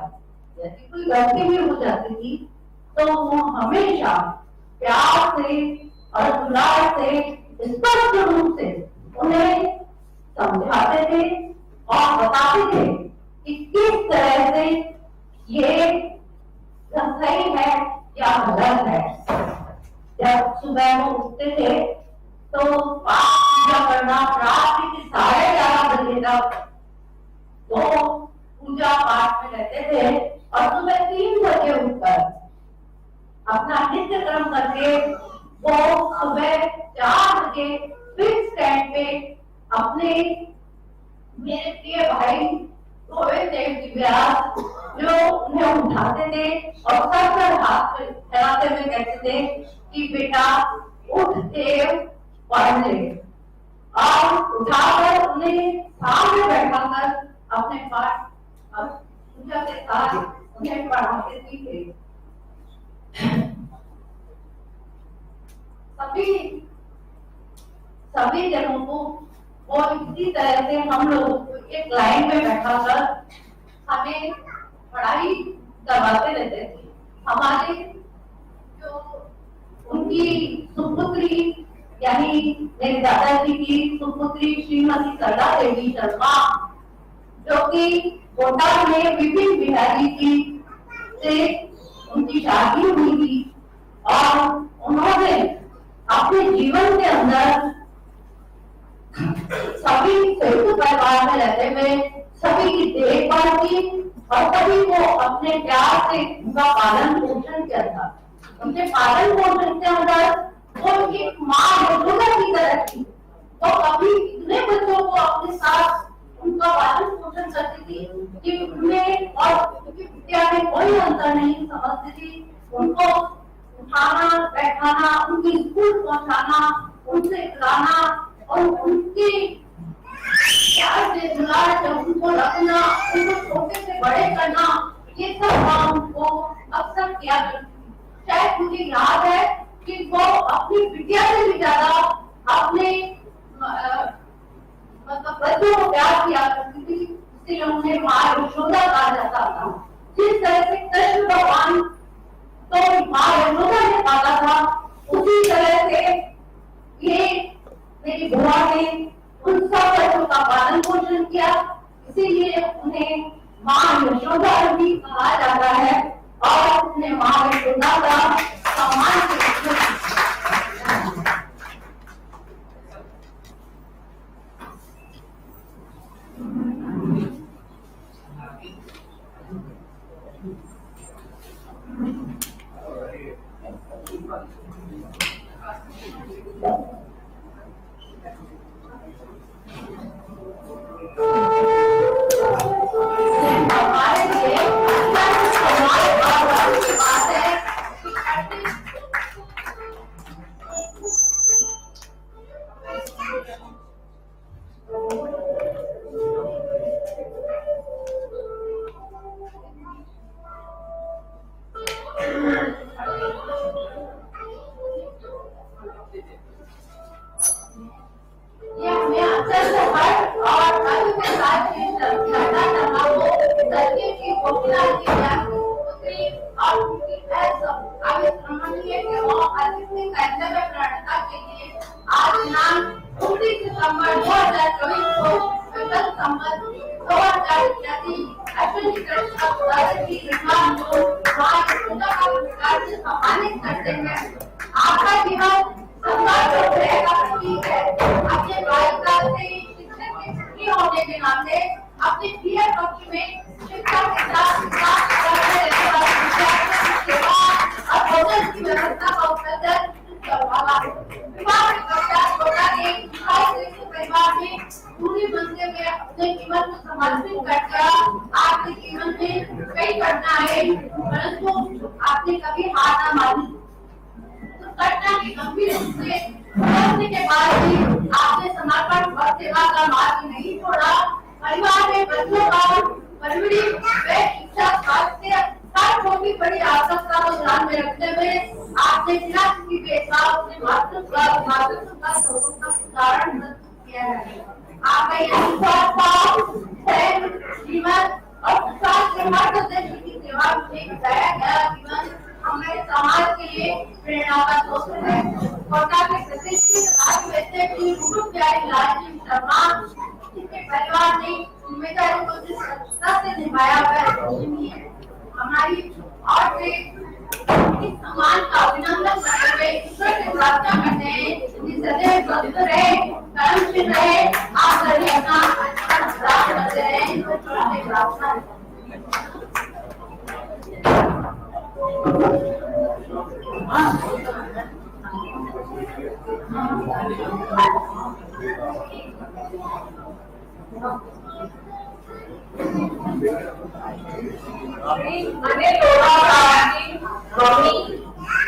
यदि कोई गलती भी हो जाती थी तो वो हमेशा प्यार से और दुलार से, स्पष्ट रूप से उन्हें समझाते थे और बताते थे कि किस तरह से ये सही है या गलत है। जब सुबह वो उठते थे तो पाठ पूजा करना रात के 11:30 बजे तक वो पूजा पाठ में रहते थे और सुबह 3 बजे उठकर अपना नित्य कर्म करके वो सुबह 4 बजे फिक्स टाइम पे अपने मेरे प्रिय भाई गोविंद देव जी व्यास जो उन्हें उठाते थे और सर पर हाथ फैलाते हुए कहते थे कि बेटा उठ देव पढ़ ले, और उठाकर उन्हें सामने बैठाकर अपने पाठ पूजा के साथ उन्हें पढ़ाते थे। सभी जनों को वो इसी तरह से हम लोग एक लाइन में बैठाकर हमें पढ़ाई करवाते रहते थे। हमारे जो उनकी सुपुत्री यानी मेरे दादाजी की सुपुत्री श्रीमती सरला देवी शर्मा, जो कि कोटा में विपिन बिहारी जी से उनकी शादी हुई थी और उन्होंने अपने जीवन के अंदर सभी संयुक्त परिवार में रहते हुए सभी की देखभाल की और सभी को अपने प्यार से उनका पालन पोषण किया था। उनके पालन पोषण के अंदर वो एक माँ यशोदा की तरह थी। वो कभी इतने बच्चों को अपने साथ उनका पालन पोषण करती थी कि उनमें और उनकी विद्या में कोई अंतर नहीं समझती थी। उनको उठाना बैठाना, उनकी स्कूल पहुंचाना, उनसे खिलाना और उनकी प्यार से दुलार से उनको रखना, उनको छोटे से बड़े करना, ये सब काम उनको अक्सर किया करती। शायद मुझे याद है कि वो अपनी बिटिया से भी ज्यादा अपने मतलब बच्चों को प्यार किया करती थी, इसलिए उन्हें माँ यशोदा कहा जाता था। जिस तरह से कृष्ण भगवान तो माँ यशोदा ने पाला था, उसी तरह से ये मेरी बुआ ने उन सब बच्चों का पालन पोषण किया, इसीलिए उन्हें माँ यशोदा भी कहा जाता है और उन्हें माँ यशोदा का सम्मान किया। आपका जीवन अपने बालिका से शिक्षक के छुट्टी होने के नाते अपने प्रिय पक्ष में शिक्षा के साथ सेवा और भोजन की व्यवस्था का उत्पादन करवाना। विवाह के पश्चात छोटा एक परिवार में पूरी बनते हुए अपने जीवन को समर्पित करके आपके जीवन में कई घटनाएं परंतु आपने कभी हार न मानी। घटना की गंभीर रूप से समझने के बाद भी आपने समर्पण और सेवा का मार्ग नहीं छोड़ा। परिवार में बच्चों का परवरिश व शिक्षा स्वास्थ्य हर छोटी बड़ी आवश्यकता को ध्यान में रखते हुए आपने बिना किसी भेदभाव अपने मातृत्व का उदाहरण प्रस्तुत किया है। आपका यह जीवन और स्वास्थ्य हर सदस्य की सेवा में बताया गया जीवन हमारे समाज के लिए प्रेरणा का स्रोत है। कोटा के प्रतिष्ठित राजवैद्य की प्यारी लालजी शर्मा जिसके परिवार ने जिम्मेदारी को जिस सच्चा से निभाया वह हमारी और से इस सम्मान का अभिनंदन करते हुए ईश्वर से प्रार्थना करते हैं कि सदैव स्वस्थ रहे, कर्मशील रहे, आप सभी अपना प्राप्त करते रहे। छोटे प्रार्थना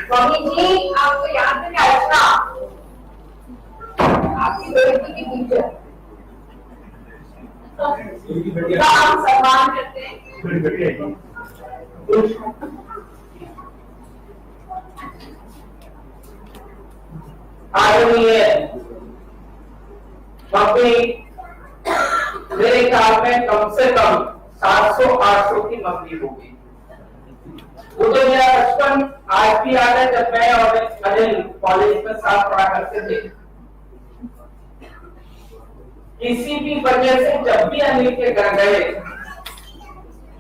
मम्मी जी आपको याद है अर्चना आपकी बेटी की टीचर का हम सम्मान करते हैं। आदरणीय मेरे ख्याल में कम से कम 700-800 की मछली होगी। वो तो मेरा बचपन आज भी याद है जब मैं और अनिल कॉलेज में साथ पढ़ा करते थे। किसी भी वजह से जब भी अनिल के घर गए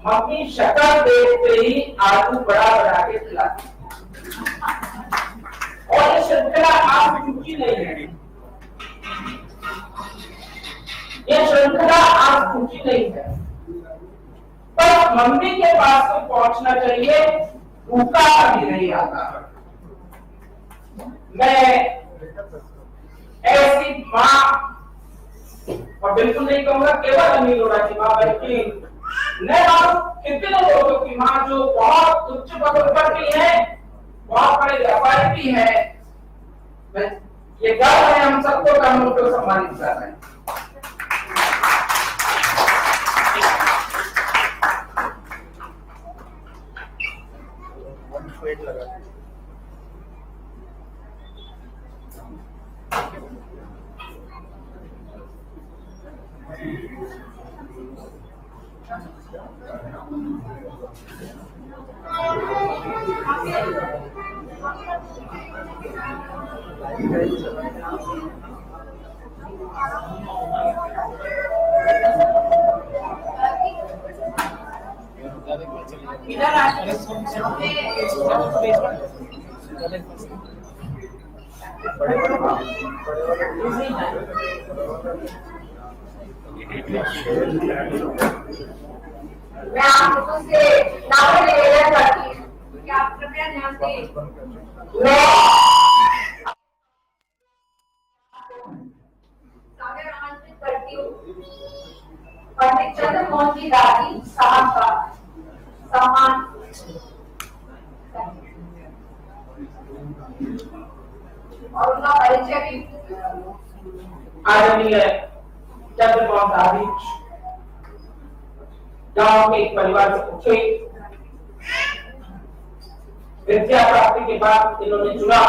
मम्मी शक्ल देखते ही आलू बड़ा बना के खिलाती। और ये श्रृंखला आप टूटी नहीं है, ये श्रृंखला आप टूटी नहीं है। पर मम्मी के पास तो पहुंचना चाहिए, भूखा कभी नहीं आता। मैं ऐसी माँ, और बिल्कुल नहीं कहूंगा केवल अमीर होना की माँ, बल्कि मैं मालूम कितने लोगों की माँ जो बहुत उच्च पद पर भी है, बहुत बड़े व्यापारी भी है। ये गर्व है हम सबको, हम उनको सम्मानित कर रहे हैं। मैं आप लोगों से निवेदन करती हूँ कि आप कृपया ध्यान दें। मैं सादर आमंत्रित करती हूँ पंडित चंद्र मोहन जी दादी साहब का सम्मान और उनका परिचय भी। आदरणीय चंद्र मोहन दादी गांव के एक परिवार से उठे, विद्या प्राप्ति के बाद इन्होंने चुना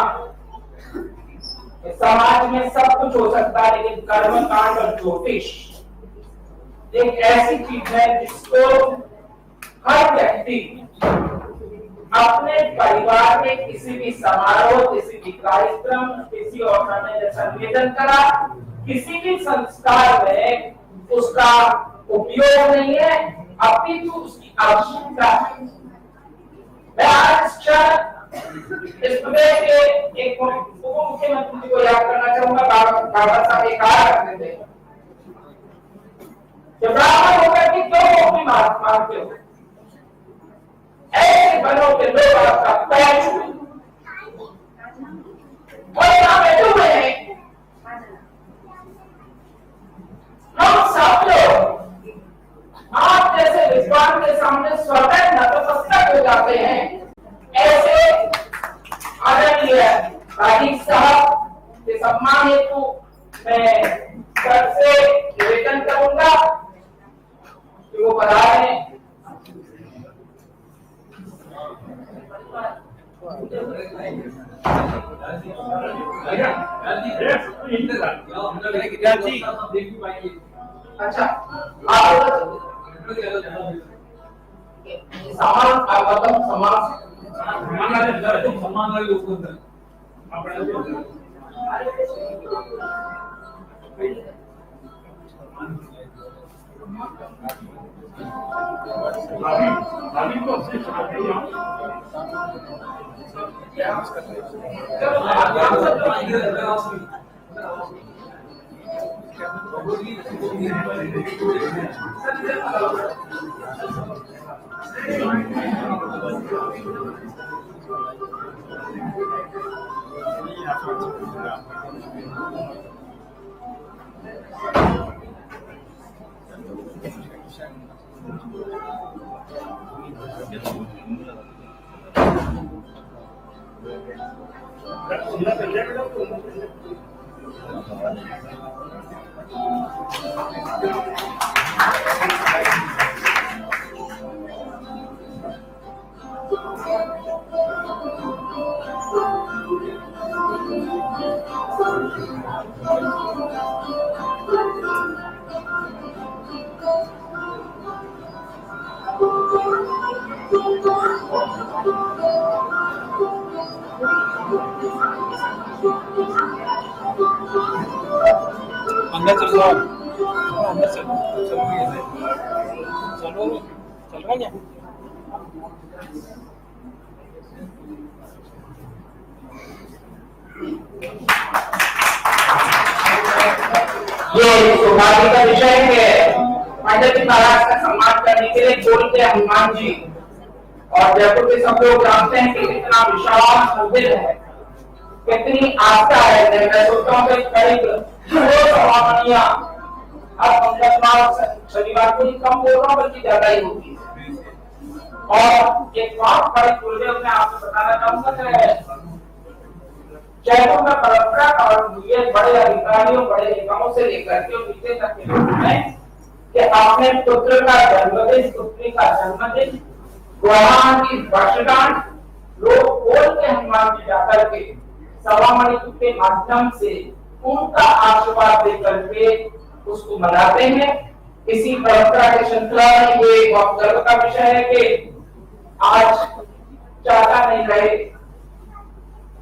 कि समाज में सब कुछ हो सकता है, लेकिन कर्म कांड और ज्योतिष एक ऐसी चीज है जिसको हर व्यक्ति अपने परिवार में किसी भी समारोह, किसी भी कार्यक्रम, किसी और समय जैसा निवेदन करा, किसी भी संस्कार में उसका उपयोग नहीं है, अपितु उसकी आवश्यकता है। मैं आज इस प्रदेश के एक उप मुख्यमंत्री को याद करना चाहूंगा, बाबा साहब एक कार्य करते थे, जब ब्राह्मण होकर के क्यों मुक्ति मांगते हो, ऐसे बनो के लोग आपका पैर छुए और यहाँ बैठे हुए हैं। हम सब लोग आप जैसे विद्वान के सामने स्वतः नतमस्तक हो जाते हैं। ऐसे आदरणीय राजीव साहब के सम्मान हेतु मैं सबसे निवेदन करूंगा कि वो पधारें। अच्छा, आप अंदर चलो, अंदर चलो, चलो ये सौभाग्य का विषय है। पंडित जी महाराज का सम्मान करने के लिए बोलते हनुमान जी, और जयपुर के सब लोग जानते हैं कि कितना विशाल मंदिर है, कितनी आस्था है। मैं सोचता हूँ कि करीब 2 सवामणियां, अब मंगलवार शनिवार को कम बोल रहा हूँ बल्कि ज्यादा ही होगी। और एक बात बड़ी गुरुदेव मैं आपको बताना चाहूंगा कि जयपुर में परंपरा और ये बड़े अधिकारियों बड़े निगमों से लेकर के नीचे तक के लोग हैं कि अपने पुत्र का जन्मदिन, पुत्री का जन्मदिन, गुहान की वर्षगांठ लोग बोल के हनुमान जी जाकर के सवामणि के माध्यम से उनका आशीर्वाद देकर के उसको मनाते हैं। इसी परंपरा के श्रृंखला में ये बहुत गर्व का विषय है कि आज चाचा नहीं रहे,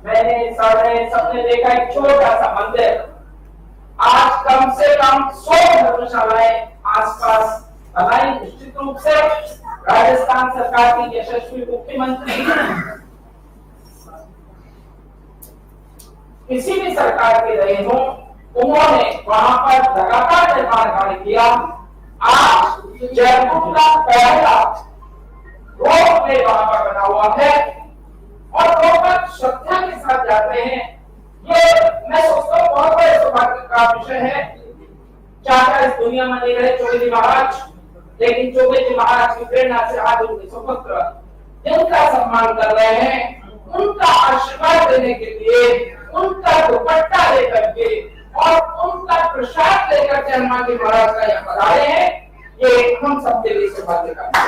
मैंने सबने देखा एक छोटा सा मंदिर, आज कम से कम 100 धर्मशालाएं आसपास बनाई। निश्चित रूप से राजस्थान सरकार की यशस्वी मुख्यमंत्री किसी भी सरकार के रहे हों, उन्होंने वहां पर लगातार निर्माण कार्य किया। आज जयपुर का पहला रोप वे वहां पर बना हुआ है और लोग श्रद्धा के साथ जाते हैं। ये मैं सोचता हूँ बहुत बड़े सौभाग्य का विषय है। चाचा इस दुनिया में नहीं रहे चौबे जी महाराज, लेकिन चौबे जी महाराज की प्रेरणा से आज उनके सुपुत्र जिनका सम्मान कर रहे हैं, उनका आशीर्वाद देने के लिए, उनका दुपट्टा लेकर के और उनका प्रसाद लेकर के हनुमान जी महाराज का यहाँ पधारे हैं, ये हम सबके लिए सौभाग्य का विषय है।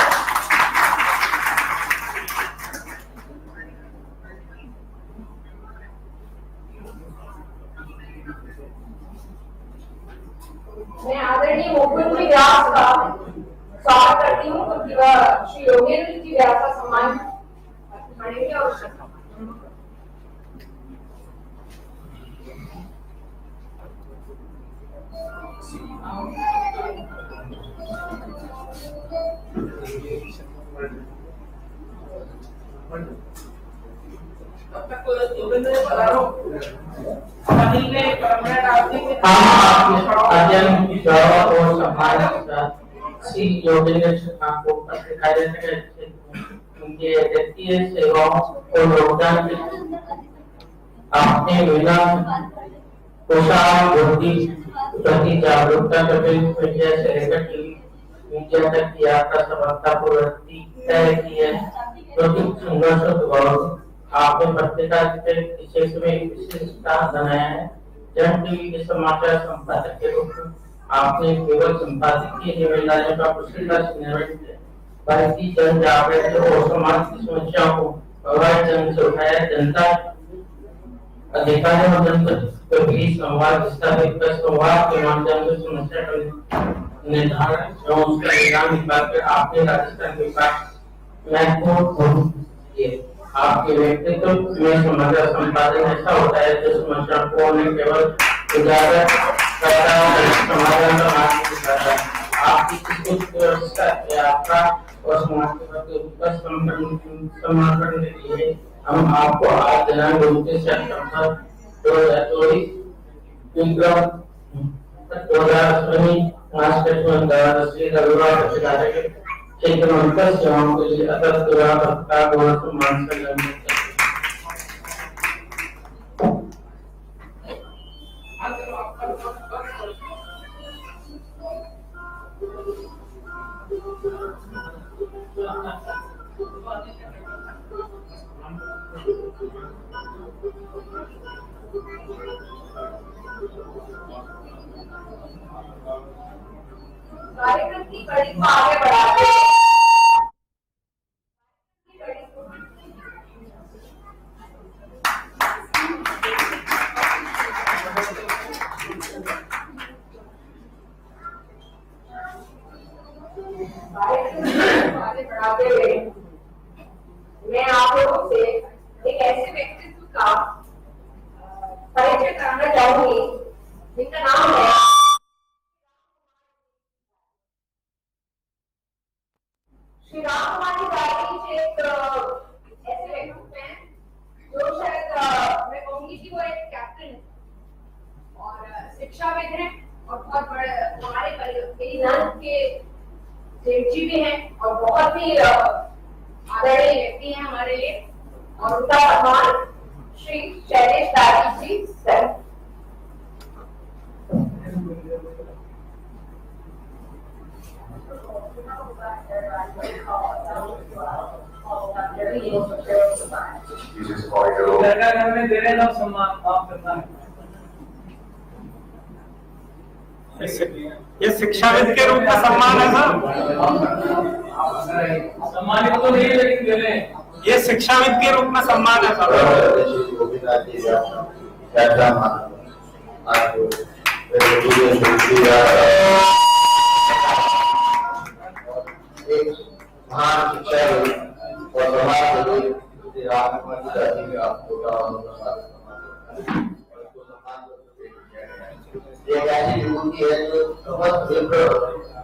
मैं आदरणीय मुख्यमंत्री व्यास का स्वागत करती हूँ, श्री योगेंद्र जी व्यास का सम्मान करेंगे और श्री योगेंद्र को पत्रकारिता के उनके व्यक्तिगत सेवाओं और योगदान के आपने महिला पोषण बुद्धि प्रति जागरूकता मीडिया से लेकर मीडिया तक की यात्रा सफलतापूर्वक तय की है। संघर्ष आपने पत्रिका के विशेष में विशिष्टता बनाया है। जन टीवी के समाचार संपादक के रूप में आपने केवल संपादकीय जिम्मेदारियों का कुशलता से निर्वहन किया, बल्कि जन जागृति और समाज की समस्याओं को प्रभावी ढंग से उठाया। जनता अधिकारियों और जनता के बीच संवाद स्थापित कर संवाद के माध्यम से समस्या का निर्धारण एवं उसका निदान निकालकर आपने राजस्थान विकास महत्वपूर्ण किए। आपके व्यक्तित्व में समाचार संपादन ऐसा होता है जो समस्या को न केवल उजागर करता है, समाधान का मार्ग दिखाता है। आपकी कुछ व्यवस्था यात्रा और समाज के प्रति उत्कृष्ट समर्पण के लिए हम आपको आज दिनांक 29 सितंबर 2024 विक्रम 2018 श्री रविवार प्रतिकार्य के क्षेत्र में उत्कृष्ट सेवाओं के लिए अत्यंत गौरव सम्मान से कार्यक्रम की कड़ी को आगे बढ़ाते हैं। मैं आप लोगों से एक ऐसे व्यक्तित्व का परिचय करना चाहूंगी जिनका नाम है शिक्षाविद हैं और बहुत बड़े हमारे परिवार के जेठ जी भी हैं और बहुत ही आदरणीय व्यक्ति हैं हमारे लिए, और उनका सम्मान श्री शैलेश दादी जी सर। लड़का घर में दे रहे हैं सम्मान आप करना है। ये शिक्षाविद के रूप में सम्मान है सर। सम्मानित तो नहीं लेकिन दे रहे हैं। ये शिक्षाविद के रूप में सम्मान है सर। महान शिक्षाविद और समाज ये ऐसी विभूति है जो समस्त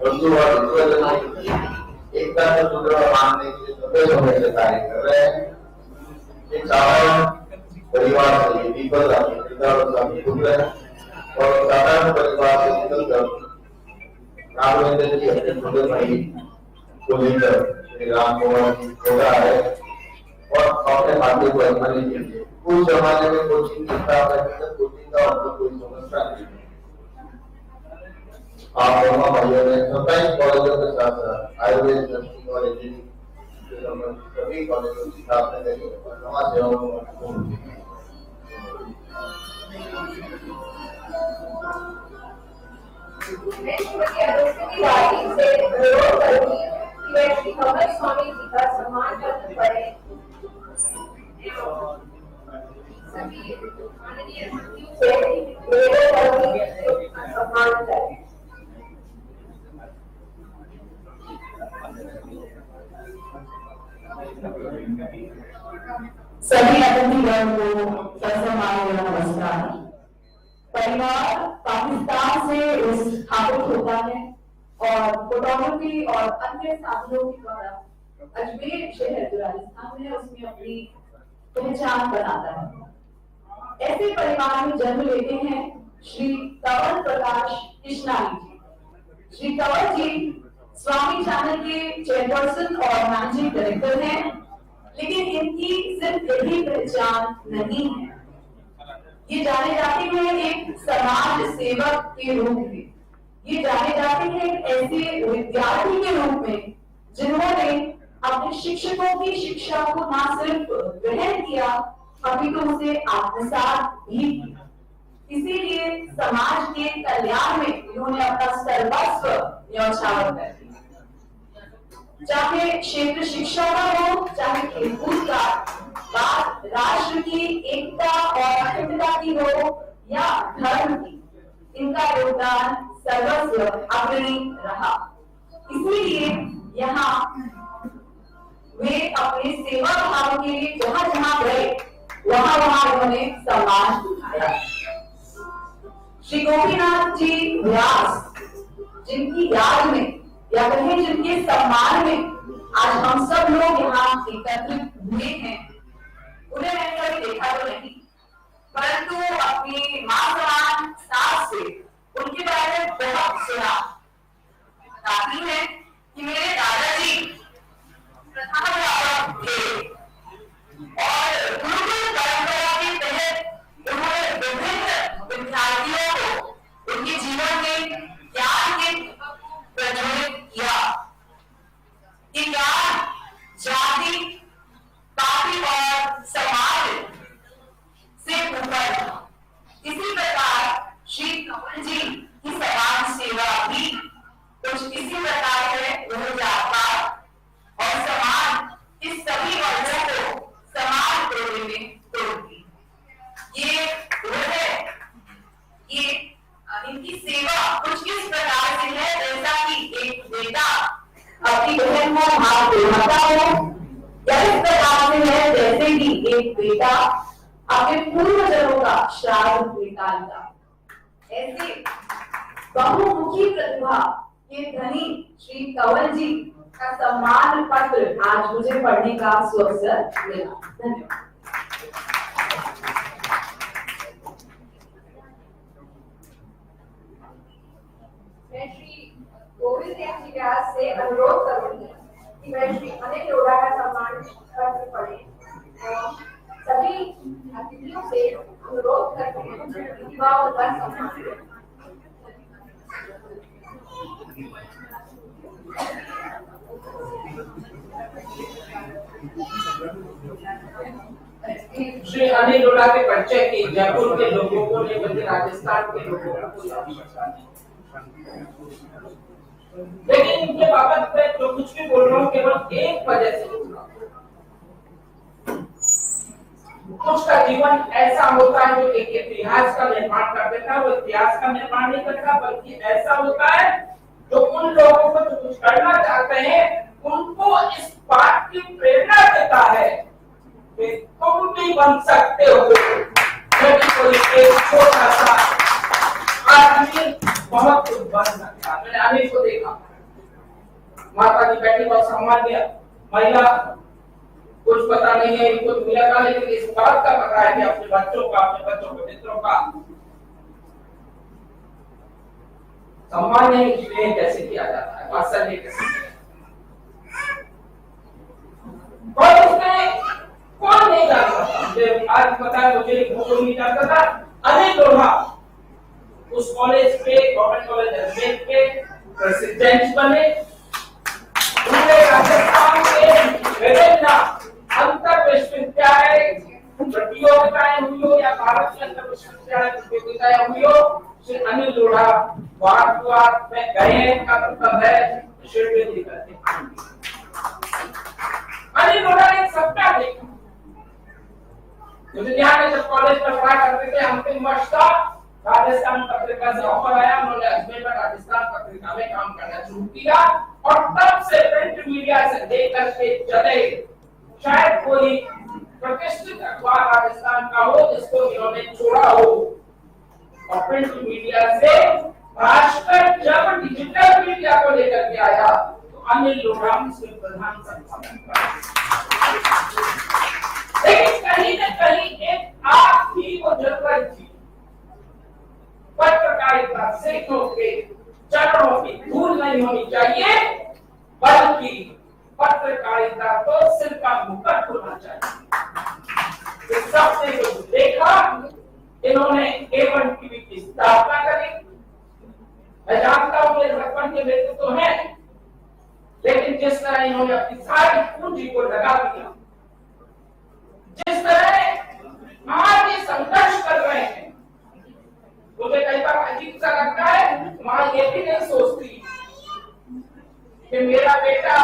बंधु और मित्रजनों की एकता से सुदृढ़ मानने के लंबे समय से कार्य कर रहे हैं। एक साधारण परिवार से पीपल पिता और पुत्र है और साधारण परिवार से निकलकर राघवेंद्र जी अपने छोटे भाई को लेकर श्री राम मोहन होगा है और अपने भाग्य को आजमाने के लिए उस जमाने में कोचिंग की स्थापना कोचिंग का उनको कोई समस्या नहीं। आप दोनों भाइयों ने 27 कॉलेजों के साथ साथ आयुर्वेद नर्सिंग और इंजीनियरिंग सभी कॉलेजों की स्थापना करी और समाज सेवाओं को मैं श्रीमती अरुणिमा दादी से अनुरोध करूंगी कि वे श्री कमल स्वामी जी का सम्मान पत्र पढ़ें। सभी माननीय अतिथियों से अनुरोध करूंगी कि सम्मान करें। सभी अतिथिगण को ससम्मान नमस्कार। परिवार पाकिस्तान से स्थापित होता है और फोटोग्राफी और अन्य साधनों के द्वारा अजमेर शहर जो राजस्थान है उसमें अपनी पहचान बनाता है। ऐसे परिवार में जन्म लेते हैं श्री कंवर प्रकाश कृष्णानी जी। श्री कंवर जी स्वामी चैनल के चेयरपर्सन और मैनेजिंग डायरेक्टर हैं, लेकिन इनकी सिर्फ यही पहचान नहीं है। ये जाने जाते हैं एक समाज सेवक के रूप में, ये जाने जाते हैं ऐसे विद्यार्थी के रूप में जिन्होंने अपने शिक्षकों की शिक्षा को न सिर्फ ग्रहण किया अपितु उसे आत्मसात भी किया। इसीलिए समाज के कल्याण में इन्होंने अपना सर्वस्व न्यौछावर कर दिया। चाहे क्षेत्र शिक्षा का हो, चाहे खेलकूद का, बात राष्ट्र की एकता और अखंडता की हो या धर्म की, इनका योगदान सर्वस्व अग्रणी रहा। इसीलिए यहाँ वे अपने सेवा भाव के लिए जहाँ जहाँ गए वहाँ वहाँ उन्होंने सम्मान दिखाया। श्री गोपीनाथ जी व्यास, जिनकी याद में या कहें जिनके सम्मान में आज हम सब लोग यहाँ एकत्रित हुए हैं, उन्हें मैंने कभी देखा तो नहीं, परंतु अपनी मां समान सास से उनके बारे में बहुत सुना। बताती है कि मेरे दादाजी प्रथाध्यापक थे और गुरुकुल परंपरा के तहत उन्होंने विभिन्न विद्यार्थियों को उनके जीवन में ज्ञान के प्रज्वलित किया। ये ज्ञान जाति, पार्टी और समाज से ऊपर था। इसी प्रकार श्री कंवर जी की समाज सेवा भी कुछ इसी प्रकार है। वह जात और समाज इस सभी वर्गों को समान तोड़ने में तोड़ती। ये वह है, ये इनकी सेवा कुछ इस प्रकार से है जैसा कि एक बेटा अपनी बहन को हाथ दिलाता हो, या इस प्रकार से है जैसे कि एक बेटा अपने पूर्वजों का श्राद्ध निकालता। ऐसे बहुमुखी प्रतिभा के धनी श्री कंवर जी का सम्मान पत्र आज मुझे पढ़ने का सुअवसर मिला। धन्यवाद। अतिथियों से अनुरोध करते हैं प्रतिभाओं का सम्मान। श्री अनिल लोढ़ा के परिचय की जयपुर के लोगों को ने बल्कि राजस्थान के लोगों को, लेकिन इनके बाबत मैं जो कुछ भी बोल रहा हूँ केवल एक वजह से कुछ का जीवन ऐसा होता है जो एक इतिहास का निर्माण कर देता है। वो इतिहास का निर्माण नहीं करता बल्कि ऐसा होता है जो उन लोगों को जो कुछ करना चाहते हैं उनको इस बात की प्रेरणा देता है कि तुम भी बन सकते हो। यदि कोई एक छोटा सा आदमी बहुत कुछ बन सकता है। मैंने अनिल को देखा, माता की बेटी बहुत सामान्य महिला, कुछ पता नहीं है इनको दुनिया का, लेकिन इस बात का पता है कि अपने बच्चों के मित्रों का सम्मान नहीं कैसे किया जाता है, वात्सल्य कैसे किया और उसने कौन नहीं जानता। मुझे आज पता है, मुझे नहीं जानता था। अनिल लोढ़ा उस कॉलेज के गवर्नमेंट कॉलेज अजमेर के प्रेसिडेंट बने। उन्होंने राजस्थान के विभिन्न अंतर विश्वविद्यालय प्रतियोगिताएं हुई हो या भारत के अंतर विश्वविद्यालय प्रतियोगिताएं हुई हो, श्री अनिल लोढ़ा भारत में गए का मतलब है विश्वविद्यालय करते। अनिल लोढ़ा ने सबका देखा। मुझे ध्यान है जब कॉलेज में पढ़ा करते थे, अंतिम वर्ष था, राजस्थान पत्रिका से ऑफर आया, उन्होंने अजमेर में राजस्थान पत्रिका में काम करना शुरू किया और तब से प्रिंट मीडिया से लेकर के चले शायद कोई प्रतिष्ठित अखबार राजस्थान का हो जिसको इन्होंने छोड़ा हो। और प्रिंट मीडिया से भास्कर जब डिजिटल मीडिया को लेकर के आया तो अनिल लोढ़ा उसमें प्रधान संपादक। लेकिन कहीं न कहीं एक आग की वो जरूरत थी। पत्रकारिता सेठों के चरणों की धूल नहीं होनी चाहिए, बल्कि पत्रकारिता तो सिर का मुकुट होना चाहिए। इस सबने जो देखा, इन्होंने A1 टीवी की स्थापना करी। मैं जानता हूं मेरे बचपन के व्यक्ति तो हैं, लेकिन जिस तरह इन्होंने अपनी सारी पूंजी को लगा दिया, जिस तरह आज ये संघर्ष कर रहे हैं, मुझे कई बार अजीब सा लगता है। मां ये भी नहीं सोचती कि मेरा बेटा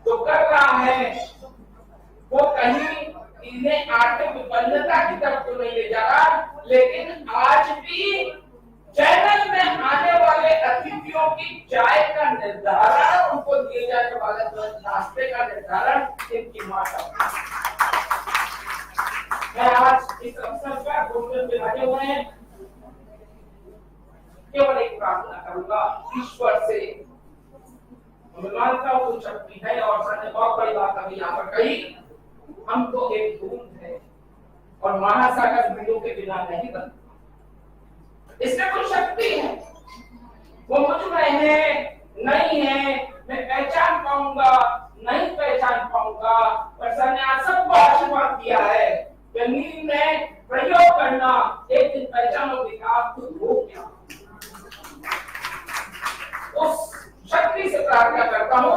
जो कर रहा है वो कहीं इन्हें आर्थिक विपन्नता की तरफ तो नहीं ले जा रहा, लेकिन आज भी चैनल में आने वाले अतिथियों की चाय का निर्धारण, उनको दिए जाने वाले नाश्ते का निर्धारण इनकी मां का। मैं आज इस अवसर पर भोजन में लगे हुए हैं, केवल एक प्रार्थना करूंगा ईश्वर से। मैं मानता हूं कुछ शक्ति है और सर ने बहुत बड़ी बात अभी यहाँ पर कही, हम तो एक बूंद है और महासागर बिंदु के बिना नहीं बनता। इसमें कुछ शक्ति है, वो मुझ में है नहीं है, मैं पहचान पाऊंगा नहीं पहचान पाऊंगा, पर सर ने आज सबको आशीर्वाद दिया है। नींद में प्रयोग करना, एक दिन पहचानोगे कि आप खुद हो क्या। उस शक्ति से प्रार्थना करता हूँ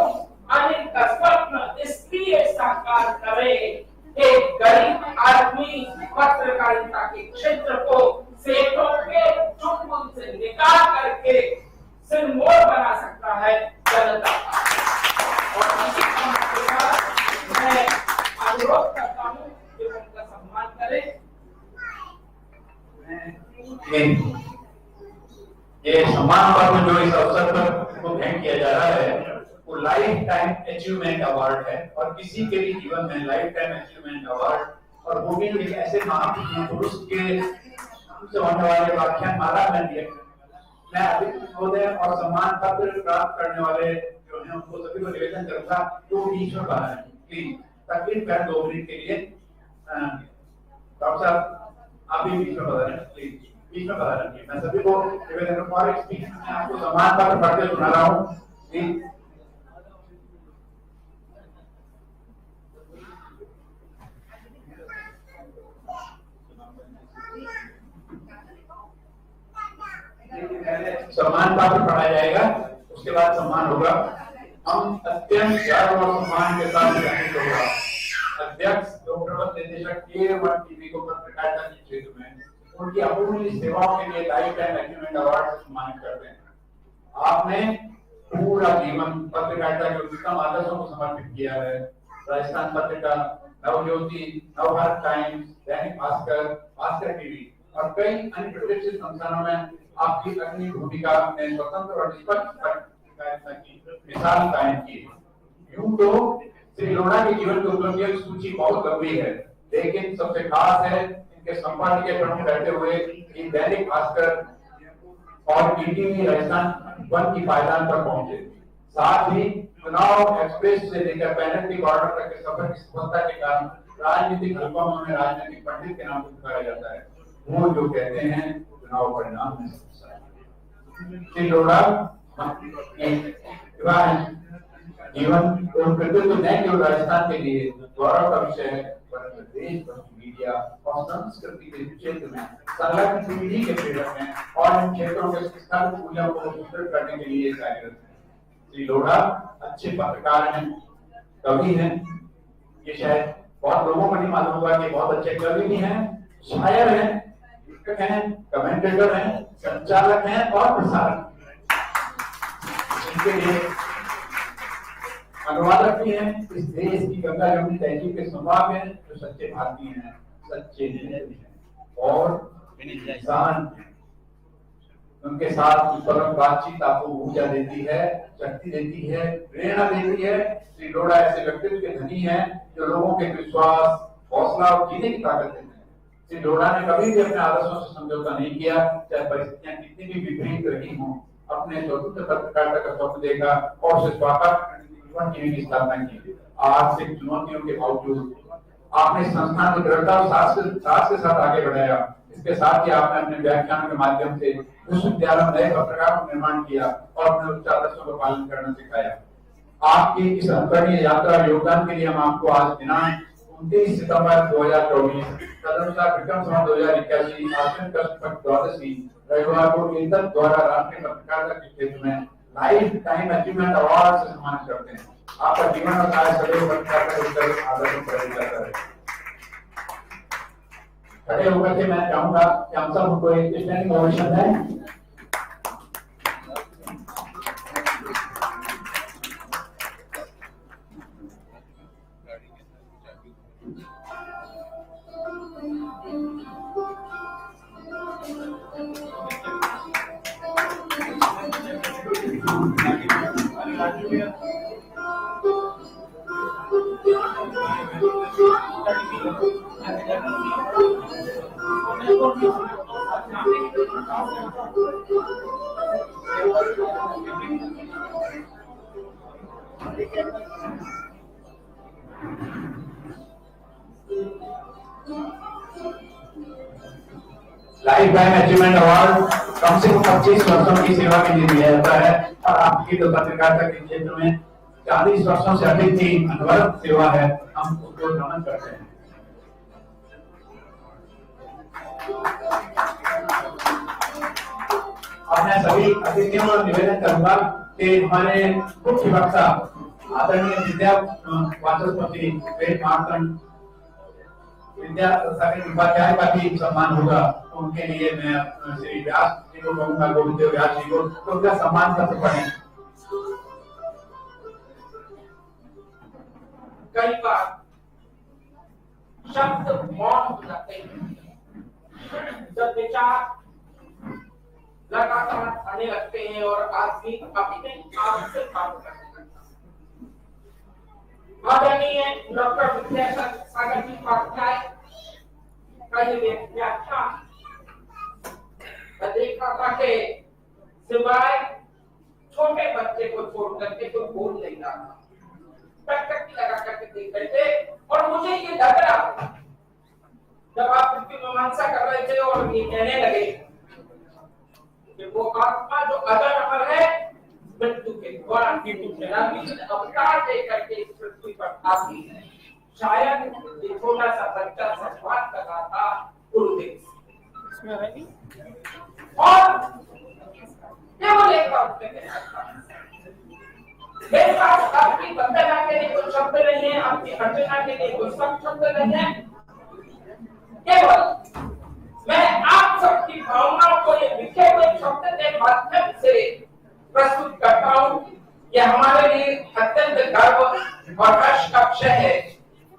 अनिल का स्वप्न इसलिए साकार करे, एक गरीब आदमी पत्रकारिता के क्षेत्र को सेठों के चुंगल से निकाल करके सिरमौर बना सकता है जनता का। और इसी मैं अनुरोध करता हूँ कि उनका सम्मान करें। ये सम्मान पत्र जो इस अवसर पर को भेंट किया जा रहा है वो लाइफ टाइम अचीवमेंट अवार्ड है, और किसी के भी जीवन में लाइफ टाइम अचीवमेंट अवार्ड, और वो भी एक ऐसे महापुरुष के से होने वाले व्याख्यान माला में दिया। मैं अभी महोदय और सम्मान पत्र प्राप्त करने वाले जो हैं उनको सभी को निवेदन करूंगा तो बीच में बाहर आए प्लीज, तकरीबन पहले 2 मिनट के लिए। डॉक्टर साहब आप भी बीच में बाहर आए प्लीज, बीच में बाहर आइए। मैं सभी को निवेदन करूंगा और स्पीच में आपको सम्मान पत्र पढ़ के सुना रहा हूँ प्लीज। सम्मान पात्र पढ़ाया जाएगा, उसके बाद सम्मान होगा। हम अत्यंत गर्व और सम्मान के साथ सम्मानित होगा अध्यक्ष डॉक्टर प्रबंध निदेशक A1 टीवी को पत्रकारिता के क्षेत्र में उनकी अमूल्य सेवाओं के लिए लाइफ टाइम अचीवमेंट अवार्ड से सम्मानित करते हैं। आपने पूरा जीवन पत्रकारिता के उत्तम आदर्शों को समर्पित किया है। राजस्थान पत्रिका, नवज्योति, नवभारत टाइम्स, दैनिक भास्कर, भास्कर टीवी और कई अन्य प्रतिष्ठित संस्थानों में आपकी अग्रणी भूमिका ने स्वतंत्र और निष्पक्ष पत्रकारिता की मिसाल कायम की है। यूं तो श्री लोढ़ा के जीवन की उपलब्धियों की सूची बहुत लंबी है, लेकिन सबसे खास है इनके संपादकीय प्रमुख रहते हुए ये दैनिक भास्कर और टीवी राजस्थान वन की पायदान पर पहुंचे। साथ ही चुनाव एक्सप्रेस से लेकर पैनल ऑर्डर तक के सफर की सफलता के कारण राजनीतिक हल्कों में उन्हें राजनीतिक पंडित के नाम से पुकारा जाता है। वो जो कहते हैं चुनाव परिणाम में श्री लोढ़ा जीवन और कृतित्व न केवल राजस्थान के लिए गौरव का विषय है, परंतु देश भर की मीडिया और संस्कृति के क्षेत्र में संलग्न पीढ़ी के प्रेरक हैं और इन क्षेत्रों के संस्कार मूल्यों को सुदृढ़ करने के लिए कार्यरत हैं। श्री लोढ़ा अच्छे पत्रकार हैं, कवि हैं, ये शायद बहुत लोगों को नहीं मालूम होगा कि बहुत अच्छे कवि भी हैं, शायर हैं, लेखक हैं, कमेंटेटर हैं, संचालक हैं और प्रसारक। इनके लिए अनुवादक भी हैं। इस देश की गंगा जमुनी तहजीब के संवाद में जो सच्चे भारतीय हैं, सच्चे हैं और इंसान हैं। उनके साथ परम बातचीत आपको ऊर्जा देती है, शक्ति देती है, प्रेरणा देती है। श्री लोढ़ा ऐसे व्यक्तित्व के धनी हैं जो लोगों के विश्वास, हौसला और जीने की ताकत देते हैं। श्री लोढ़ा ने कभी भी अपने आदर्शों से समझौता नहीं किया, चाहे परिस्थितियां कितनी भी विपरीत रही हों। अपने स्वतंत्र पत्रकारिता का स्वप्न देखा और उसे स्वागत टीवी की स्थापना की। आर्थिक चुनौतियों के बावजूद आपने संस्थान को दृढ़ता और साहस के साथ आगे बढ़ाया। इसके साथ ही आपने अपने व्याख्यानों के माध्यम से विश्वविद्यालय में नए पत्रकारों का निर्माण किया और अपने उच्च आदर्शों का पालन करना सिखाया। आपकी इस अनुकरणीय यात्रा योगदान के लिए हम आपको आज दिनांक 29 सितंबर 2024 तदनुसार विक्रम संवत 2081 आश्विन कृष्ण पक्ष द्वादशी रविवार को इंदन द्वारा राष्ट्रीय पत्रकारिता के क्षेत्र में लाइफ टाइम अचीवमेंट अवार्ड से सम्मानित करते हैं। आपका जीवन और कार्य सदैव पत्रकारिता के आदर्शों पर प्रेरित करता रहे। खड़े होकर के मैं चाहूंगा कि हम सब को एक स्टैंडिंग ओवेशन है। लाइफ टाइम अचीवमेंट अवार्ड कम से कम 25 वर्षों की सेवा के लिए दिया जाता है और आपकी तो पत्रकारिता के क्षेत्र में 40 वर्षों से अधिक की अनवरत सेवा है, हम उसको नमन करते हैं। अब मैं सभी अतिथियों को निवेदन करूंगा कि हमारे मुख्य वक्ता आदरणीय विद्या वाचस्पति वेद मार्तंड विद्या उपाध्याय का भी सम्मान होगा। उनके लिए मैं श्री व्यास जी को कहूंगा, गोविंद व्यास जी को, तो उनका सम्मान करते पड़े। कई बार शब्द मौन हो जाते हैं, जब विचार लगातार आने लगते हैं और आदमी अपने आप से काम करने लगता है। आदरणीय डॉक्टर विद्यासागर जी उपाध्याय का ये व्याख्यान देखा था कि सिवाय छोटे बच्चे को छोड़ करके कोई बोल नहीं रहा था, टक लगा करके देख रहे थे। और मुझे ये लग रहा था जब आप उनकी मीमांसा कर रहे थे और ये कहने लगे कि वो आत्मा जो अजर अमर है, मृत्यु के दौरान अवतार देकर के इस पृथ्वी पर आती है। शायद एक छोटा सा बच्चा संवाद कर रहा था गुरुदेव से, और ये शब्द नहीं है, आपकी अर्चना के लिए कोई सख्त शब्द नहीं है। केवल मैं आप सबकी भावनाओं को ये लिखे हुए शब्द के माध्यम से प्रस्तुत करता हूँ। ये हमारे लिए अत्यंत गर्व और हर्ष का विषय है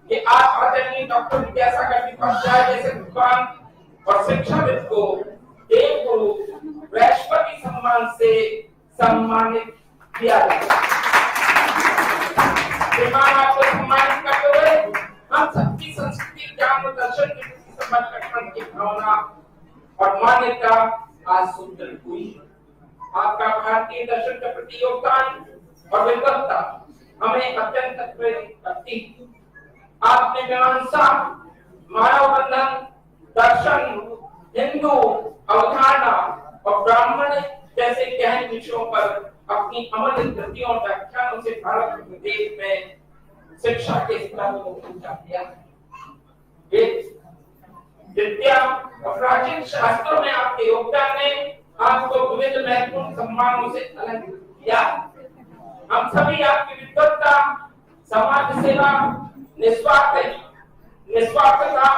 कि आप आदरणीय डॉक्टर विद्यासागर उपाध्याय जैसे विद्वान और शिक्षाविद को देवगुरु राष्ट्रपति सम्मान से सम्मानित किया गया। विमान आपको सम्मानित करते हुए हम सबकी संस्कृति, ज्ञान और दर्शन के प्रति समर्पण की भावना और मान्यता आज सुदृढ़ हुई। आपका भारतीय दर्शन के प्रति योगदान और विद्वत्ता हमें अत्यंत प्रेरित करती। आपने मीमांसा, मानव बंधन, दर्शन, हिंदू अवधारणा और ब्राह्मण जैसे गहन विषयों पर अपनी अमूल्य कृतियों और व्याख्यानों से भारत प्रदेश में शिक्षा के स्तर को ऊंचा किया। विद्या और प्राचीन शास्त्रों में आपके योगदान ने आपको विविध महत्वपूर्ण सम्मानों से अलंकृत किया। हम सभी आपकी विद्वत्ता, समाज सेवा, निस्वार्थता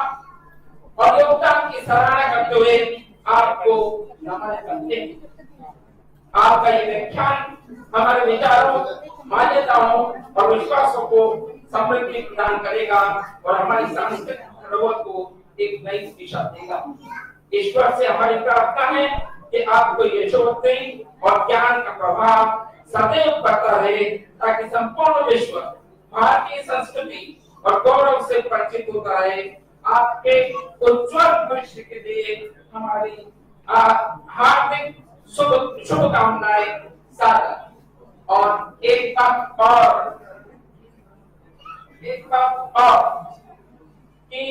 और योगदान की सराहना करते हुए आपको नमन करते हैं। आपका ये व्याख्यान हमारे विचारों, मान्यताओं और विश्वासों को समृद्धि प्रदान करेगा और हमारी सांस्कृतिक धरोहर को एक नई दिशा देगा। ईश्वर से हमारी प्रार्थना है कि आपको यशोवृत्ति और ज्ञान का प्रभाव सदैव करता रहे, ताकि संपूर्ण विश्व भारतीय संस्कृति और गौरव से परिचित होता रहे। आपके उज्ज्वल भविष्य के लिए हमारी हार्दिक शुभकामनाएं सादर। और एक बात और कि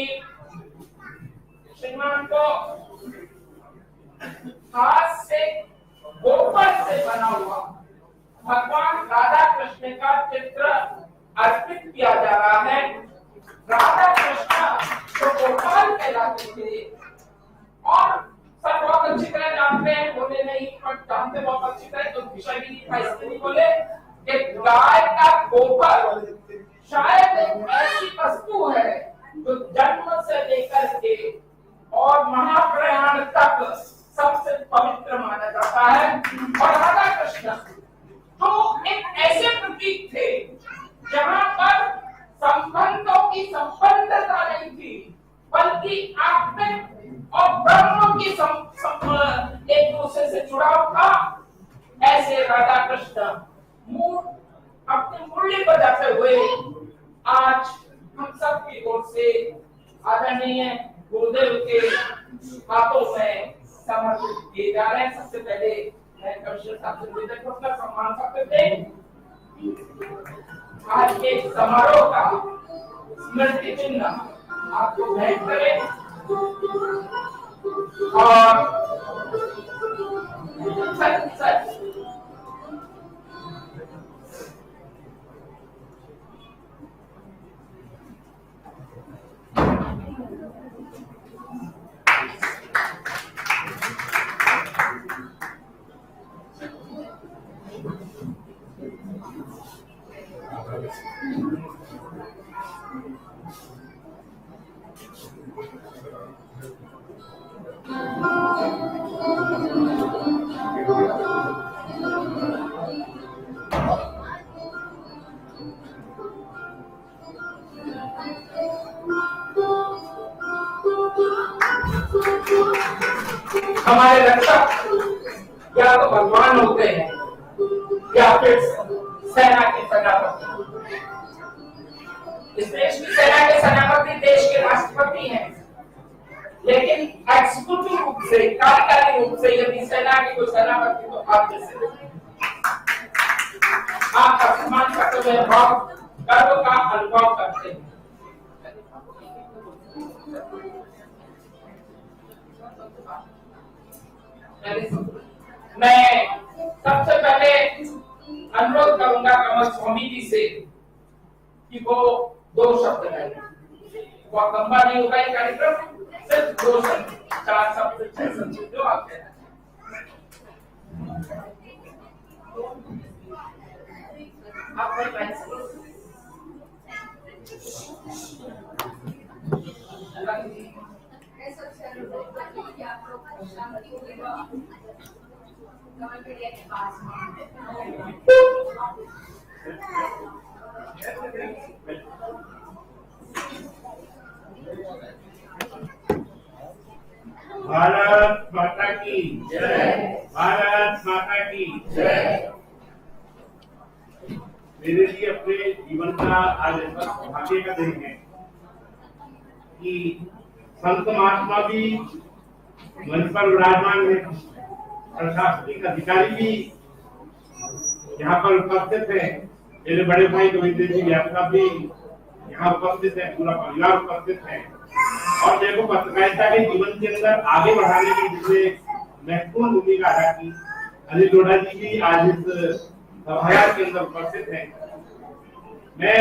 श्रीमान को हाथ से गोबर से बना हुआ भगवान राधा कृष्ण का चित्र अर्पित किया जा रहा है। राधा कृष्ण जो गोपाल कहलाते थे और सब बहुत अच्छी तरह जानते हैं, बोले नहीं पर जानते बहुत अच्छी तरह, तो विषय भी नहीं था इसलिए नहीं बोले कि गाय का गोबर शायद एक ऐसी वस्तु है जो जन्म से लेकर के और महाप्रयाण तक सबसे पवित्र माना जाता है। और राधा कृष्ण तो एक ऐसे प्रतीक थे जहां पर संबंधों की संबंधता नहीं थी, बल्कि आत्मिक और ब्रह्म की एक दूसरे से जुड़ाव था। ऐसे राधा कृष्ण अपने मूल्य बजाते हुए आज हम सब की ओर से आदरणीय गुरुदेव के हाथों में समर्पित किए जा रहे हैं। सबसे पहले मैं कमिश्नर साहब से निवेदन करता सम्मान करते थे आज के समारोह का स्मृति चिन्ह आपको भेंट करें और सच हमारे रक्षक या तो भगवान होते हैं या फिर सेना के सेनापति। इस देश की सेना के सेनापति देश के राष्ट्रपति हैं, लेकिन एग्जीक्यूटिव रूप से, कार्यकारी रूप से यदि सेना के कोई सेनापति तो आप जैसे आपका सम्मान करते हुए बहुत गर्व का अनुभव करते हैं। मैं सबसे पहले अनुरोध करूंगा कमल स्वामी जी से कि वो 2 शब्द कहें। वो लंबा नहीं होगा ये कार्यक्रम, सिर्फ 2 शब्द, 4 शब्द, 6 शब्द जो आप कहना भारत माता की जय। भारत माता की जय। मेरे लिए अपने जीवन का आज ऐसा भाग्य का दिन है कि संत महात्मा भी मंच पर विराजमान है, प्रशासनिक अधिकारी भी यहाँ पर उपस्थित है, मेरे बड़े भाई गोविंद जी व्यास भी यहाँ उपस्थित है, पूरा परिवार उपस्थित है। और देखो पत्रकारिता के जीवन के अंदर आगे बढ़ाने के लिए महत्वपूर्ण भूमिका अदा की अनिल लोढ़ा जी भी आज इस सभागार के अंदर उपस्थित है। मैं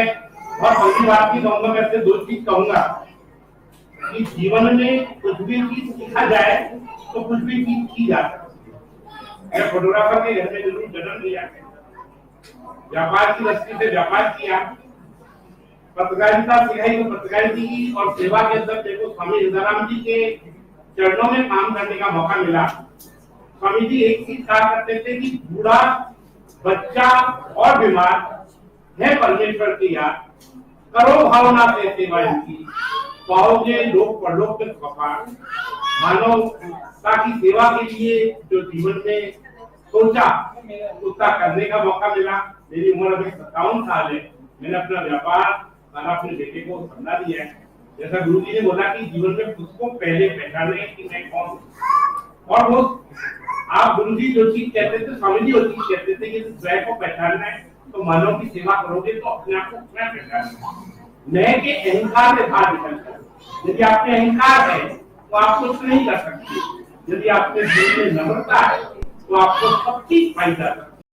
बहुत बड़ी बात की कहूंगा, मैं से दो चीज कहूंगा कि जीवन में कुछ भी चीज सीखा जाए तो कुछ भी चीज की जा सकती है। मैं फोटोग्राफर के घर में जरूर जन्म लिया, व्यापार की दृष्टि से व्यापार किया, पत्रकारिता सिखाई तो पत्रकारिता की, और सेवा के अंदर देखो स्वामी इंदिराराम जी के चरणों में काम करने का मौका मिला। स्वामी जी एक चीज कहा करते थे कि बूढ़ा बच्चा और बीमार है परमेश्वर की याद, करो भावना से सेवा इनकी, पाओगे लोक परलोक में कपार। मानवता की सेवा के लिए जो जीवन में सोचा उसका करने का मौका मिला। मेरी उम्र अभी 57 साल है, मैंने अपना व्यापार और अपने बेटे को समझा दिया है। जैसा गुरु जी ने बोला कि जीवन में खुद को पहले पहचाने कि मैं कौन हूँ, और वो आप गुरु जी जो चीज कहते थे, स्वामी जी वो चीज कहते थे कि स्वयं को पहचानना है तो मानव की सेवा करोगे तो अपने आप को स्वयं पहचानना है, न कि अहंकार में बाहर निकलकर। यदि आपके अहंकार है तो आप कुछ नहीं कर सकते, यदि आपके दिल में नम्रता है तो आपको सब चीज पाई जा सकती है।